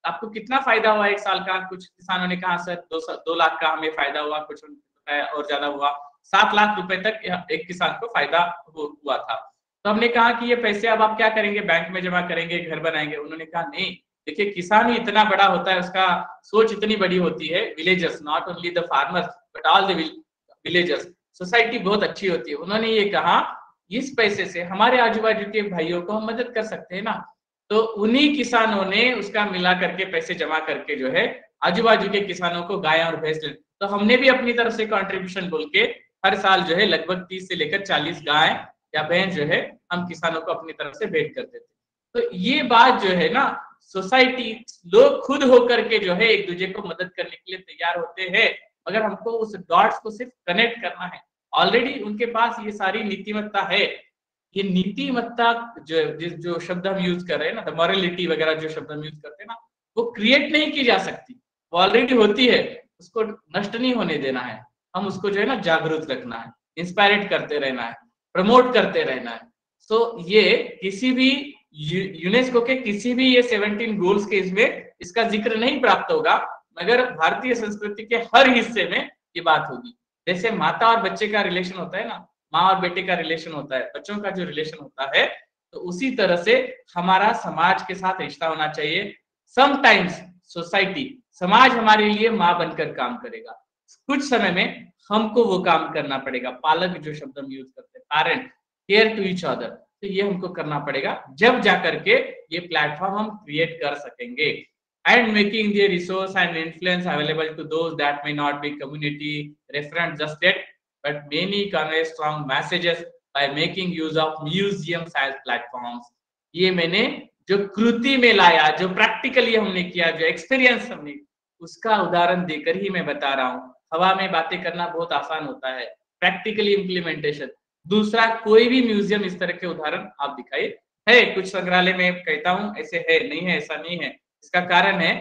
आपको कितना फायदा हुआ एक साल का? कुछ किसानों ने कहा सर 2 लाख का हमें फायदा हुआ, कुछ और ज्यादा हुआ, 7 लाख रुपए तक एक किसान को फायदा हुआ था। तो हमने कहा कि ये पैसे अब आप क्या करेंगे? बैंक में जमा करेंगे, घर बनाएंगे? उन्होंने कहा नहीं, देखिए किसान ही इतना बड़ा होता है, उसका सोच इतनी बड़ी होती है, villagers, not only the farmers but all the villagers, society बहुत अच्छी होती है। उन्होंने ये कहा इस पैसे से हमारे आजू बाजू के भाइयों को हम मदद कर सकते हैं ना। तो उन्हीं किसानों ने उसका मिला करके पैसे जमा करके जो है आजू बाजू के किसानों को गाय और भैंस, तो हमने भी अपनी तरफ से कंट्रीब्यूशन बोल के हर साल जो है लगभग 30 से लेकर 40 गाय या भैंस जो है हम किसानों को अपनी तरफ से भेंट करते थे। तो ये बात जो है ना, सोसाइटी, लोग खुद होकर के जो है एक दूसरे को मदद करने के लिए तैयार होते हैं, मगर हमको उस डॉट्स को सिर्फ कनेक्ट करना है। ऑलरेडी उनके पास ये सारी नीतिमत्ता है। ये नीतिमत्ता जो शब्द हम यूज कर रहे हैं ना, द मॉरलिटी वगैरह जो शब्द हम यूज करते हैं ना, वो क्रिएट नहीं की जा सकती, वो ऑलरेडी होती है, उसको नष्ट नहीं होने देना है। हम उसको जो है ना जागरूक रखना है, इंस्पायरेट करते रहना है, प्रमोट करते रहना है। सो ये किसी भी यूनेस्को के किसी भी ये 17 गोल्स के इसमें इसका जिक्र नहीं प्राप्त होगा, मगर भारतीय संस्कृति के हर हिस्से में ये बात होगी। जैसे माता और बच्चे का रिलेशन होता है ना, माँ और बेटे का रिलेशन होता है, बच्चों का जो रिलेशन होता है, तो उसी तरह से हमारा समाज के साथ रिश्ता होना चाहिए। समटाइम्स सोसाइटी, समाज हमारे लिए माँ बनकर काम करेगा, कुछ समय में हमको वो काम करना पड़ेगा। पालक जो शब्द हम यूज करते हैं, parent, care to each other, तो ये हमको करना पड़ेगा, जब जाकर के ये प्लेटफॉर्म हम क्रिएट कर सकेंगे। And making the resource and influence available to those that may not be community reference just yet, but many convey strong messages by making use of museums as platforms। ये मैंने जो कृति में लाया, जो प्रैक्टिकली हमने किया, जो एक्सपीरियंस हमने, उसका उदाहरण देकर ही मैं बता रहा हूँ। हवा में बातें करना बहुत आसान होता है, प्रैक्टिकली इम्प्लीमेंटेशन। दूसरा कोई भी म्यूजियम इस तरह के उदाहरण आप दिखाइए, है कुछ संग्रहालय में कहता हूँ ऐसे है, नहीं है ऐसा नहीं है। इसका कारण है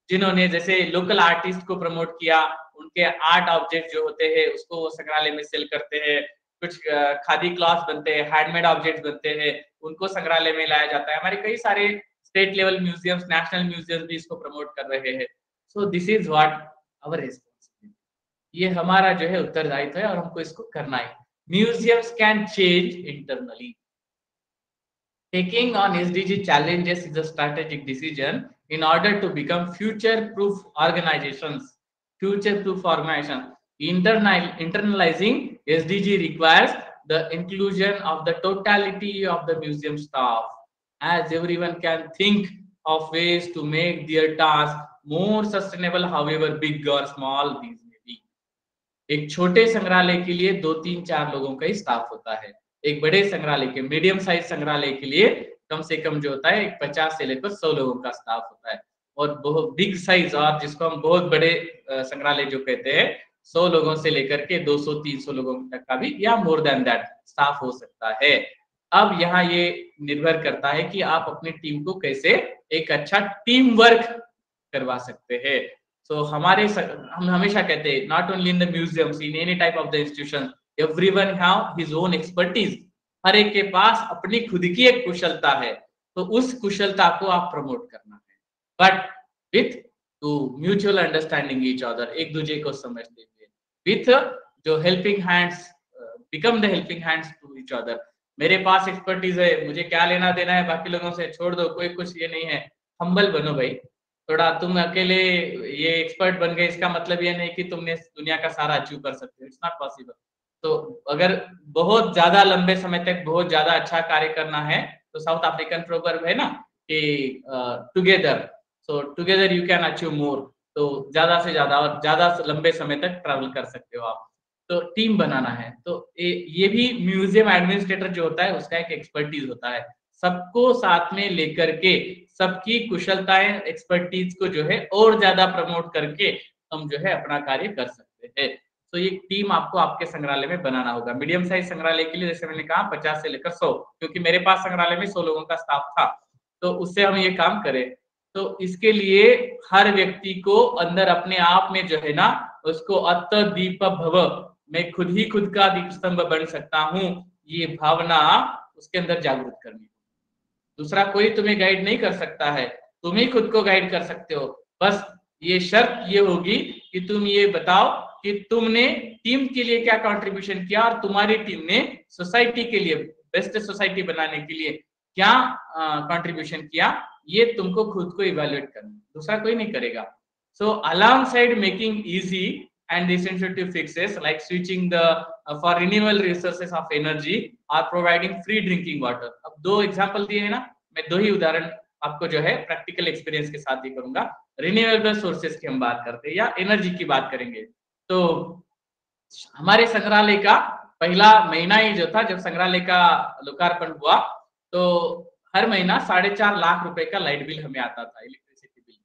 जिन्होंने जैसे लोकल आर्टिस्ट को प्रमोट किया, उनके आर्ट ऑब्जेक्ट जो होते हैं उसको वो संग्रहालय में सेल करते हैं, कुछ खादी क्लॉथ बनते हैं, हैंडमेड ऑब्जेक्ट्स बनते हैं, उनको संग्रहालय में लाया जाता है। हमारे कई सारे state level museums, national museums भी इसको प्रमोट कर रहे हैं। So this is what our responsibility, ये हमारा जो है उत्तरदायित्व है और हमको इसको करना है। Museums can change internally. Taking on SDG challenges is a strategic decision in order to become future-proof organizations. Future-proof organization. Internalizing SDG requires the inclusion of the totality of the museum staff, as everyone can think of ways to make their task more sustainable, however big or small these may be. एक छोटे संग्रहालय के लिए 2-3-4 लोगों का ही स्टाफ होता है। एक बड़े संग्रहालय के, मीडियम साइज संग्रहालय के लिए कम से कम जो होता है 50 से लेकर 100 लोगों का स्टाफ होता है। और बहुत बिग साइज, और जिसको हम बहुत बड़े संग्रहालय जो कहते हैं, 100 लोगों से लेकर के 200-300 लोगों तक का भी या मोर देन दैट स्टाफ हो सकता है। अब यहाँ ये निर्भर करता है कि आप अपनी टीम को कैसे एक अच्छा टीम वर्क करवा सकते हैं। सो हम हमेशा कहते हैं, not only in the museums, in any type of the institution, everyone have his own expertise. हर एक के पास अपनी खुद की एक कुशलता है, तो उस कुशलता को आप प्रमोट करना है, but with to mutual understanding each other, एक दूसरे को समझते हुए, विथ जो helping hands, become the helping hands to each other. मेरे पास एक्सपर्टीज है, मुझे क्या लेना देना है बाकी लोगों से, छोड़ दो, कोई कुछ ये नहीं है। हम्बल बनो भाई थोड़ा। तुम अकेले ये एक्सपर्ट बन गए, इसका मतलब ये नहीं कि तुमने दुनिया का सारा अचीव कर सकते हो, इट्स नॉट पॉसिबल। तो अगर बहुत ज्यादा लंबे समय तक बहुत ज्यादा अच्छा कार्य करना है तो साउथ अफ्रीकन प्रोवर्ब है ना कि together, so together you can achieve more. तो ज्यादा से ज्यादा और ज्यादा लंबे समय तक ट्रैवल कर सकते हो आप। तो टीम बनाना है, तो ये भी म्यूजियम एडमिनिस्ट्रेटर जो होता है उसका एक एक्सपर्टीज होता है, सबको साथ में लेकर के सबकी कुशलताएं एक्सपर्टीज को जो है और ज्यादा प्रमोट करके हम जो है अपना कार्य कर सकते हैं। तो ये टीम आपको आपके संग्रहालय में बनाना होगा। मीडियम साइज संग्रहालय के लिए जैसे मैंने कहा 50 से लेकर 100, क्योंकि मेरे पास संग्रहालय में 100 लोगों का स्टाफ था, तो उससे हम ये काम करें। तो इसके लिए हर व्यक्ति को अंदर अपने आप में जो है ना उसको अत दीप भव, मैं खुद ही खुद का दीप स्तंभ बन सकता हूँ, ये भावना उसके अंदर जागरूक करनी। दूसरा कोई तुम्हें गाइड नहीं कर सकता है, तुम ही खुद को गाइड कर सकते हो। बस ये शर्त ये होगी कि तुम ये बताओ कि तुमने टीम के लिए क्या कंट्रीब्यूशन किया और तुम्हारी टीम ने सोसाइटी के लिए, बेस्ट सोसाइटी बनाने के लिए क्या कंट्रीब्यूशन किया, ये तुमको खुद को इवैल्यूएट करना, दूसरा कोई नहीं करेगा। सो alongside making easy and the sensitive fixes like switching the for renewable resources of energy or providing free drinking water। अब दो एग्जांपल दिए हैं ना, मैं दो ही उदाहरण आपको जो है प्रैक्टिकल एक्सपीरियंस के साथ ही करूंगा। रिन्यूएबल सोर्सेस की हम बात करते हैं या एनर्जी की बात करेंगे, तो हमारे संग्रहालय का पहला महीना ही जो था, जब संग्रहालय का लोकार्पण हुआ, तो हर महीना 4.5 लाख रुपए का लाइट बिल हमें आता था, इलेक्ट्रिसिटी बिल।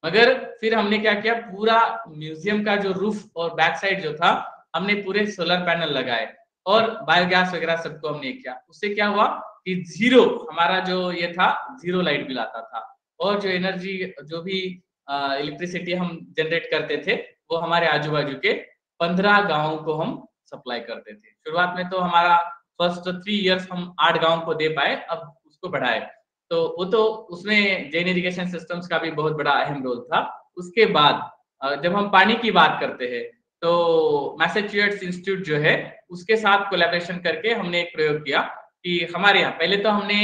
मगर फिर हमने क्या किया, पूरा म्यूजियम का जो रूफ और बैक साइड जो था, हमने पूरे सोलर पैनल लगाए और बायोगैस वगैरह सबको हमने किया। उससे क्या हुआ कि जीरो, हमारा जो ये था, जीरो लाइट बिल आता था। और जो एनर्जी, जो भी इलेक्ट्रिसिटी हम जनरेट करते थे, वो हमारे आजू बाजू के 15 गांवों को हम सप्लाई करते थे। शुरुआत में तो हमारा फर्स्ट 3 इयर्स हम 8 गांवों को दे पाए, अब उसको बढ़ाए। तो वो तो उसमें जैन इरिगेशन सिस्टम्स का भी बहुत बड़ा अहम रोल था। उसके बाद जब हम पानी की बात करते हैं, तो मैसेच्यूसेट्स इंस्टीट्यूट जो है उसके साथ कोलैबोरेशन करके हमने एक प्रयोग किया कि हमारे यहाँ पहले तो हमने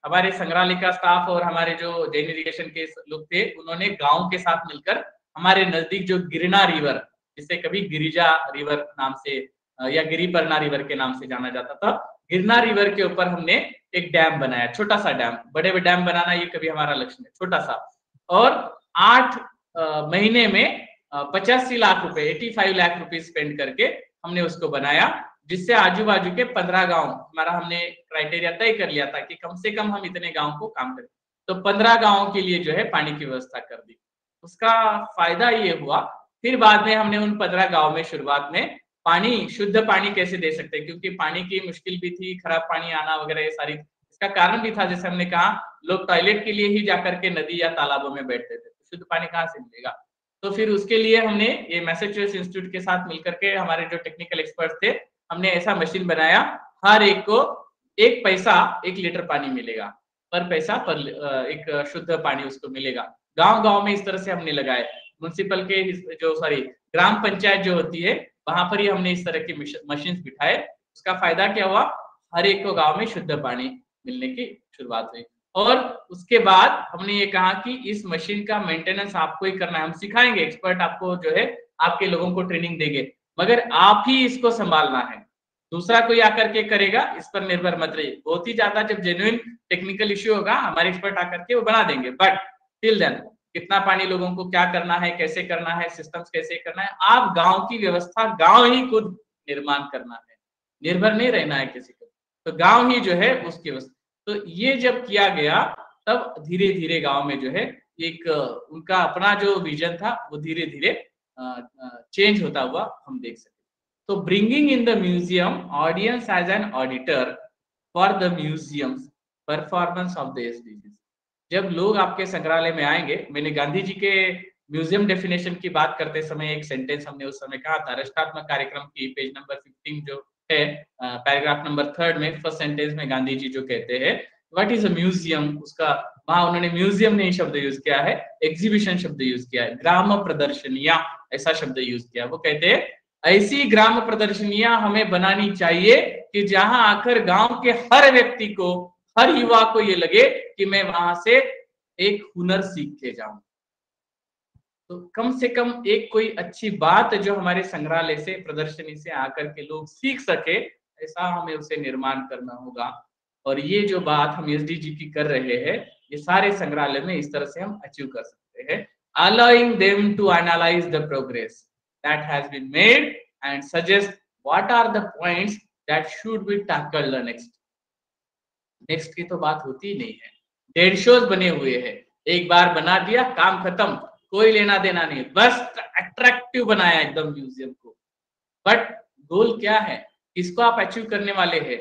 हमारे संग्रहालय का स्टाफ और हमारे जो जैन इरिगेशन के लोग थे, उन्होंने गांव के साथ मिलकर हमारे नजदीक जो गिरना रिवर, जिसे कभी गिरिजा रिवर नाम से या गिरिपरना रिवर के नाम से जाना जाता था, गिरना रिवर के ऊपर हमने एक डैम बनाया, छोटा सा डैम। बड़े बड़े डैम बनाना ये कभी हमारा लक्ष्य नहीं, छोटा सा। और 8 महीने में 85 लाख रुपए, 85 लाख रुपए स्पेंड करके हमने उसको बनाया, जिससे आजू बाजू के 15 गांव, हमारा हमने क्राइटेरिया तय कर लिया था कि कम से कम हम इतने गांव को काम करें, तो 15 गांवों के लिए जो है पानी की व्यवस्था कर दी। उसका फायदा ये हुआ, फिर बाद में हमने उन 15 गांव में शुरुआत में पानी, शुद्ध पानी कैसे दे सकते हैं, क्योंकि पानी की मुश्किल भी थी, खराब पानी आना वगैरह ये सारी, इसका कारण भी था, जैसे हमने कहा, लोग टॉयलेट के लिए ही जाकर के नदी या तालाबों में बैठते थे, शुद्ध पानी कहाँ से मिलेगा। तो फिर उसके लिए हमने ये मैसेच्यूसेट्स इंस्टीट्यूट के साथ मिलकर के, हमारे जो टेक्निकल एक्सपर्ट थे, हमने ऐसा मशीन बनाया, हर एक को 1 पैसा 1 लीटर पानी मिलेगा, पर पैसा पर एक शुद्ध पानी उसको मिलेगा। गांव गांव में इस तरह से हमने लगाए। म्युनिसिपल के जो ग्राम पंचायत जो होती है, वहां पर ही हमने इस तरह की मशीन बिठाए। उसका फायदा क्या हुआ, हर एक को गांव में शुद्ध पानी मिलने की शुरुआत हुई। और उसके बाद हमने ये कहा कि इस मशीन का मेंटेनेंस आपको ही करना है, हम सिखाएंगे, एक्सपर्ट आपको जो है आपके लोगों को ट्रेनिंग देंगे, मगर आप ही इसको संभालना है, दूसरा कोई आकर के करेगा इस पर निर्भर मत रहिए। बहुत ही ज्यादा जब जेन्युइन टेक्निकल इश्यू होगा, हमारे एक्सपर्ट आकर के वो बना देंगे, बट टिल देन कितना पानी लोगों को क्या करना है, कैसे करना है, सिस्टम्स कैसे करना है, आप गांव की व्यवस्था गांव ही खुद निर्माण करना है, निर्भर नहीं रहना है किसी को, तो गांव ही जो है उसकी व्यवस्था। तो ये जब किया गया, तब धीरे धीरे गांव में जो है एक उनका अपना जो विजन था वो धीरे धीरे चेंज होता हुआ हम देख सकते। तो bringing in the museum audience as an auditor for the museums performance of the SDGs. जब लोग आपके संग्रहालय में आएंगे, मैंने गांधी जी के म्यूजियम डेफिनेशन की बात करते समय एक सेंटेंस हमने उस समय कहा था, रचनात्मक कार्यक्रम की पेज नंबर 15 जो है, पैराग्राफ नंबर 3 में फर्स्ट सेंटेंस में गांधी जी जो कहते हैं, व्हाट इज अ म्यूजियम, उसका वहां उन्होंने म्यूजियम नहीं शब्द यूज किया है, एग्जीबिशन शब्द यूज किया है, ग्राम प्रदर्शनियां ऐसा शब्द यूज किया। वो कहते हैं ऐसी ग्राम प्रदर्शनियां हमें बनानी चाहिए कि जहां आकर गांव के हर व्यक्ति को, हर युवा को ये लगे कि मैं वहां से एक हुनर सीख के जाऊं। तो कम से कम एक कोई अच्छी बात जो हमारे संग्रहालय से, प्रदर्शनी से आकर के लोग सीख सके, ऐसा हमें उसे निर्माण करना होगा। और ये जो बात हम एसडीजी की कर रहे हैं, ये सारे संग्रहालय में इस तरह से हम अचीव कर सकते हैं, allowing them to analyze the progress that has been made and suggest what are the points that should be tackled next। Next की तो बात होती ही नहीं है, डेढ़ शोज बने हुए हैं, एक बार बना दिया काम खत्म, कोई लेना देना नहीं, बस अट्रैक्टिव बनाया एकदम म्यूजियम को। बट गोल क्या है, किसको आप अचीव करने वाले हैं?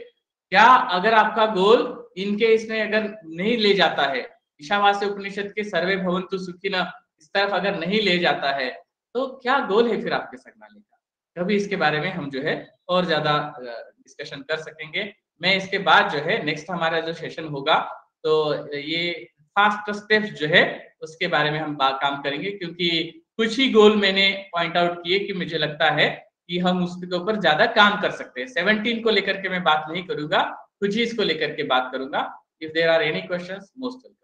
क्या अगर आपका गोल इनके इसमें अगर नहीं ले जाता है, ईशावास्य उपनिषद के सर्वे भवन्तु सुखिनः इस तरफ अगर नहीं ले जाता है, तो क्या गोल है फिर आपके संग्रहालय का? कभी इसके बारे में हम जो है और ज्यादा डिस्कशन कर सकेंगे। मैं इसके बाद जो है नेक्स्ट हमारा जो सेशन होगा, तो ये फास्ट स्टेप्स जो है उसके बारे में हम काम करेंगे, क्योंकि कुछ ही गोल मैंने पॉइंट आउट किए कि मुझे लगता है कि हम उसके ऊपर ज्यादा काम कर सकते हैं। 17 को लेकर के मैं बात नहीं करूंगा, कुछ ही इसको लेकर के बात करूंगा। If there are any questions, most welcome.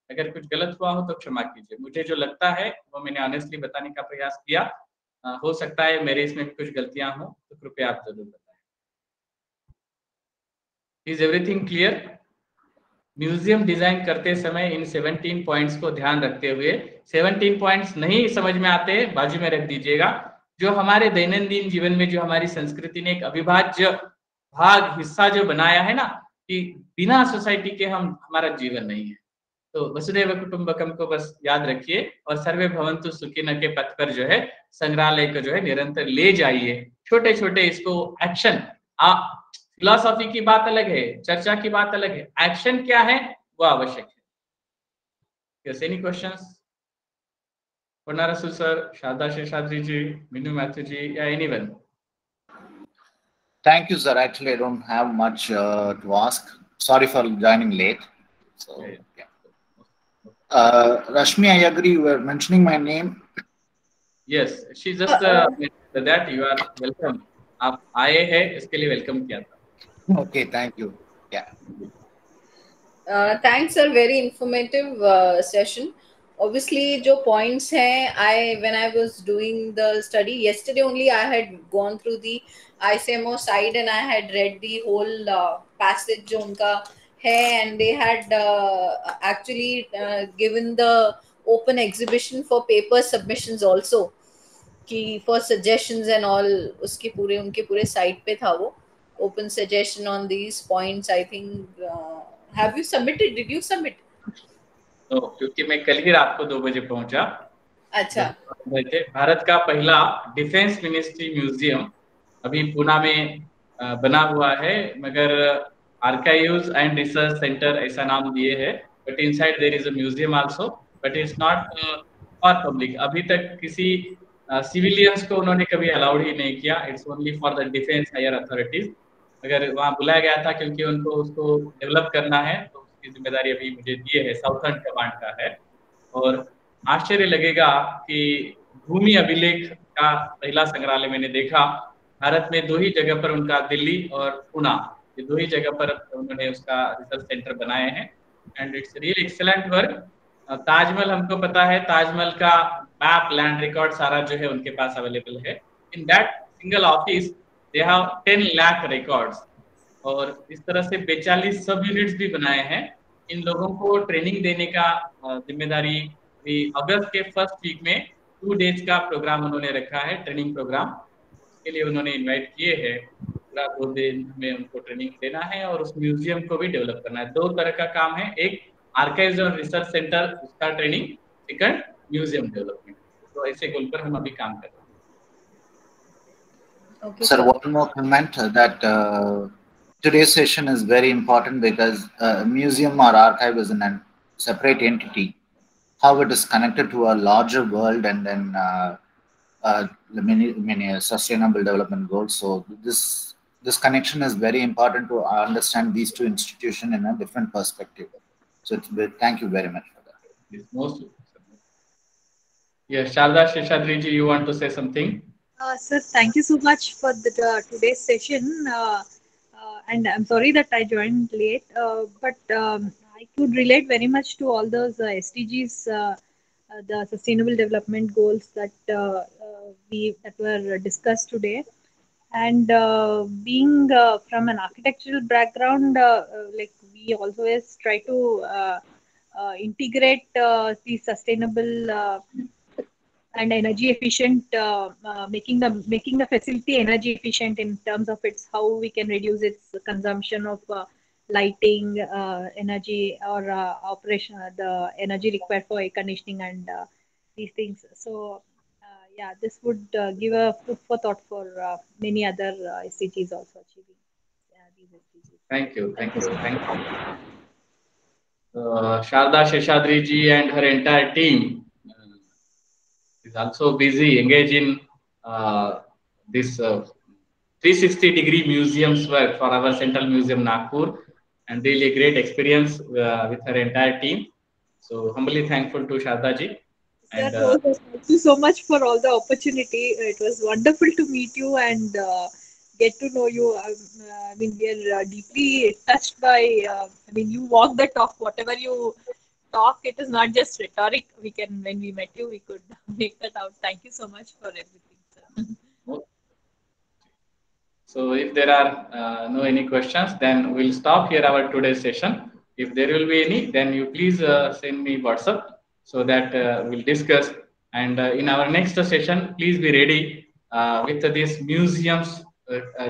अगर कुछ गलत हुआ हो तो क्षमा कीजिए, मुझे जो लगता है वो मैंने ऑनेस्टली बताने का प्रयास किया। हो सकता है मेरे इसमें कुछ गलतियां हो, तो कृपया आप जरूर बताएं। Is everything clear? Museum design करते समय इन 17 पॉइंट्स को ध्यान रखते हुए, 17 पॉइंट्स नहीं समझ में आते बाजू में रख दीजिएगा। जो हमारे दैनंदिन जीवन में जो हमारी संस्कृति ने एक अविभाज्य भाग, हिस्सा जो बनाया है ना, कि बिना सोसाइटी के हमारा जीवन नहीं है। तो वसुधैव कुटुंबकम को बस याद रखिए और सर्वे भवन्तु सुखिनः के पथ पर जो है संग्रहालय को जो है निरंतर ले जाइए। छोटे छोटे इसको एक्शन, फिलॉसफी की बात अलग है, चर्चा की बात अलग है, एक्शन क्या है वो आवश्यक है। Yes, any questions? Panna Rasool sir, Sharada Seshadri ji, Meenu Mathew ji, या anyone? Thank you, sir. Actually, I don't have much to ask. Sorry for joining late. So, yeah. Rashmi, I agree. You were mentioning my name. Yes, she just said that you are welcome. आप आए हैं इसके लिए वेलकम किया था। Okay, thank you. Yeah. Thanks, sir. Very informative session. Obviously, जो points हैं, when I was doing the study yesterday only, I had gone through the ICMO side and I had read the whole passage जो उनका है, and they had actually given the open exhibition for paper submissions also, कि for suggestions and all, उसके पूरे उनके पूरे site पे था वो open suggestion on these points. I think have you submitted? Did you submit? तो क्योंकि मैं कल ही रात को 2 बजे पहुंचा। अच्छा। भारत का पहला डिफेंस मिनिस्ट्री म्यूजियम अभी पुणे में बना हुआ है, मगर आर्काइव्स एंड रिसर्च सेंटर ऐसा नाम दिए है, but inside there is a museum also, but it's not for public. अभी तक किसी सिविलियंस को उन्होंने कभी अलाउड ही नहीं किया, it's only for the defence higher authorities. अगर वहाँ बुलाया गया था क्योंकि उनको उसको डेवलप करना है, तो उसकी जिम्मेदारी अभी मुझे दी है, साउथर्न कमांड का है। और आश्चर्य लगेगा कि भूमि अभिलेख का पहला संग्रहालय मैंने देखा भारत में 2 ही जगह पर, उनका दिल्ली और पुणे, ये 2 ही जगह पर उन्होंने उसका रिसर्च सेंटर बनाए हैं, and it's really excellent work. Taj Mahal हमको पता है, ताजमहल का मैप, लैंड रिकॉर्ड सारा जो है उनके पास अवेलेबल है। In that single office they have 10 lakh records, और इस तरह से 42 सब यूनिट्स भी बनाए हैं। इन लोगों को ट्रेनिंग देने का जिम्मेदारी अगस्त के फर्स्ट वीक में 2 डेज का प्रोग्राम उन्होंने रखा है, ट्रेनिंग प्रोग्राम। उसके लिए उन्होंने इनवाइट किए हैं, पूरा 2 दिन में उनको ट्रेनिंग देना है और उस म्यूजियम को भी डेवलप करना है। 2 तरह का काम है, एक आर्काइव्स और रिसर्च सेंटर उसका ट्रेनिंग, सेकंड म्यूजियम डेवलपमेंट। तो ऐसे गोल पर हम अभी काम कर रहे हैं। Okay, sir, one more comment that today's session is very important because museum or archive is a separate entity. How it is connected to a larger world and then many sustainable development goals. So this this connection is very important to understand these two institutions in a different perspective. So thank you very much for that. Yes, most. Yes, Sharda Seshadri, you want to say something? Sir, thank you so much for today's session. And I'm sorry that I joined late, but I could relate very much to all those SDGs, the Sustainable Development Goals that that were discussed today. And being from an architectural background, like we always try to integrate the sustainable and energy efficient, making the facility energy efficient in terms of its how we can reduce its consumption of lighting, energy, or operation, the energy required for air conditioning and these things. So yeah, this would give a food for thought for many other SDGs also achieving these SDGs. Thank you. Sharda Seshadri ji and her entire team is also busy engaged in this 360-degree museums work for our Central Museum Nagpur, and really a great experience with her entire team. So humbly thankful to Sharda ji. And, thank you so much for all the opportunity. It was wonderful to meet you and get to know you. I mean, we are deeply touched by, I mean, you walk the talk, whatever you talk, it is not just rhetoric. When we met you, we could make that out. Thank you so much for everything, sir. So if there are no any questions, then we'll stop here our today's session. If there will be any, then you please send me WhatsApp so that we'll discuss. And in our next session, please be ready with these museums.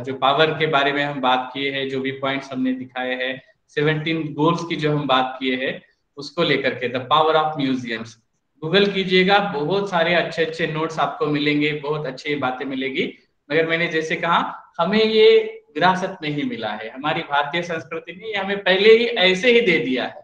जो पावर के बारे में हम बात किए हैं, जो भी पॉइंट्स हमने दिखाए हैं, 17 गोल्स की जो हम बात किए हैं, उसको लेकर के the power of museums Google कीजिएगा, बहुत सारे अच्छे नोट्स आपको मिलेंगे, बहुत अच्छी बातें मिलेगी। मगर मैंने जैसे कहा, हमें ये विरासत में ही मिला है, हमारी भारतीय संस्कृति ने हमें पहले ही ऐसे ही दे दिया है,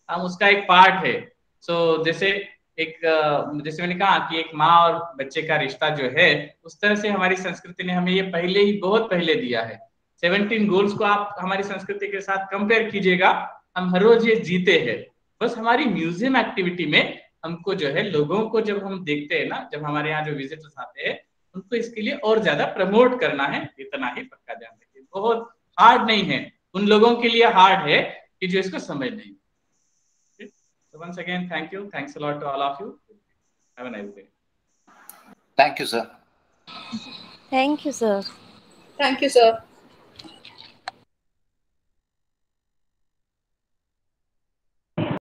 हम उसका एक पार्ट है। सो जैसे मैंने कहा कि एक माँ और बच्चे का रिश्ता जो है, उस तरह से हमारी संस्कृति ने हमें ये पहले ही बहुत पहले दिया है। 17 गोल्स को आप हमारी संस्कृति के साथ कंपेयर कीजिएगा, हम हर रोज ये जीते हैं। बस हमारी म्यूजियम एक्टिविटी में हमको जो है, लोगों को जब हम देखते हैं ना, जब हमारे यहाँ जो विजिटर्स आते हैं, उनको इसके लिए और ज्यादा प्रमोट करना है, इतना ही पक्का ध्यान रखिए। बहुत हार्ड नहीं है, उन लोगों के लिए हार्ड है कि जो इसको समझ नहीं। So once again, thank you. Thanks a lot to all of you. Have a nice day. Thank you, sir. Thank you, sir. Thank you, sir.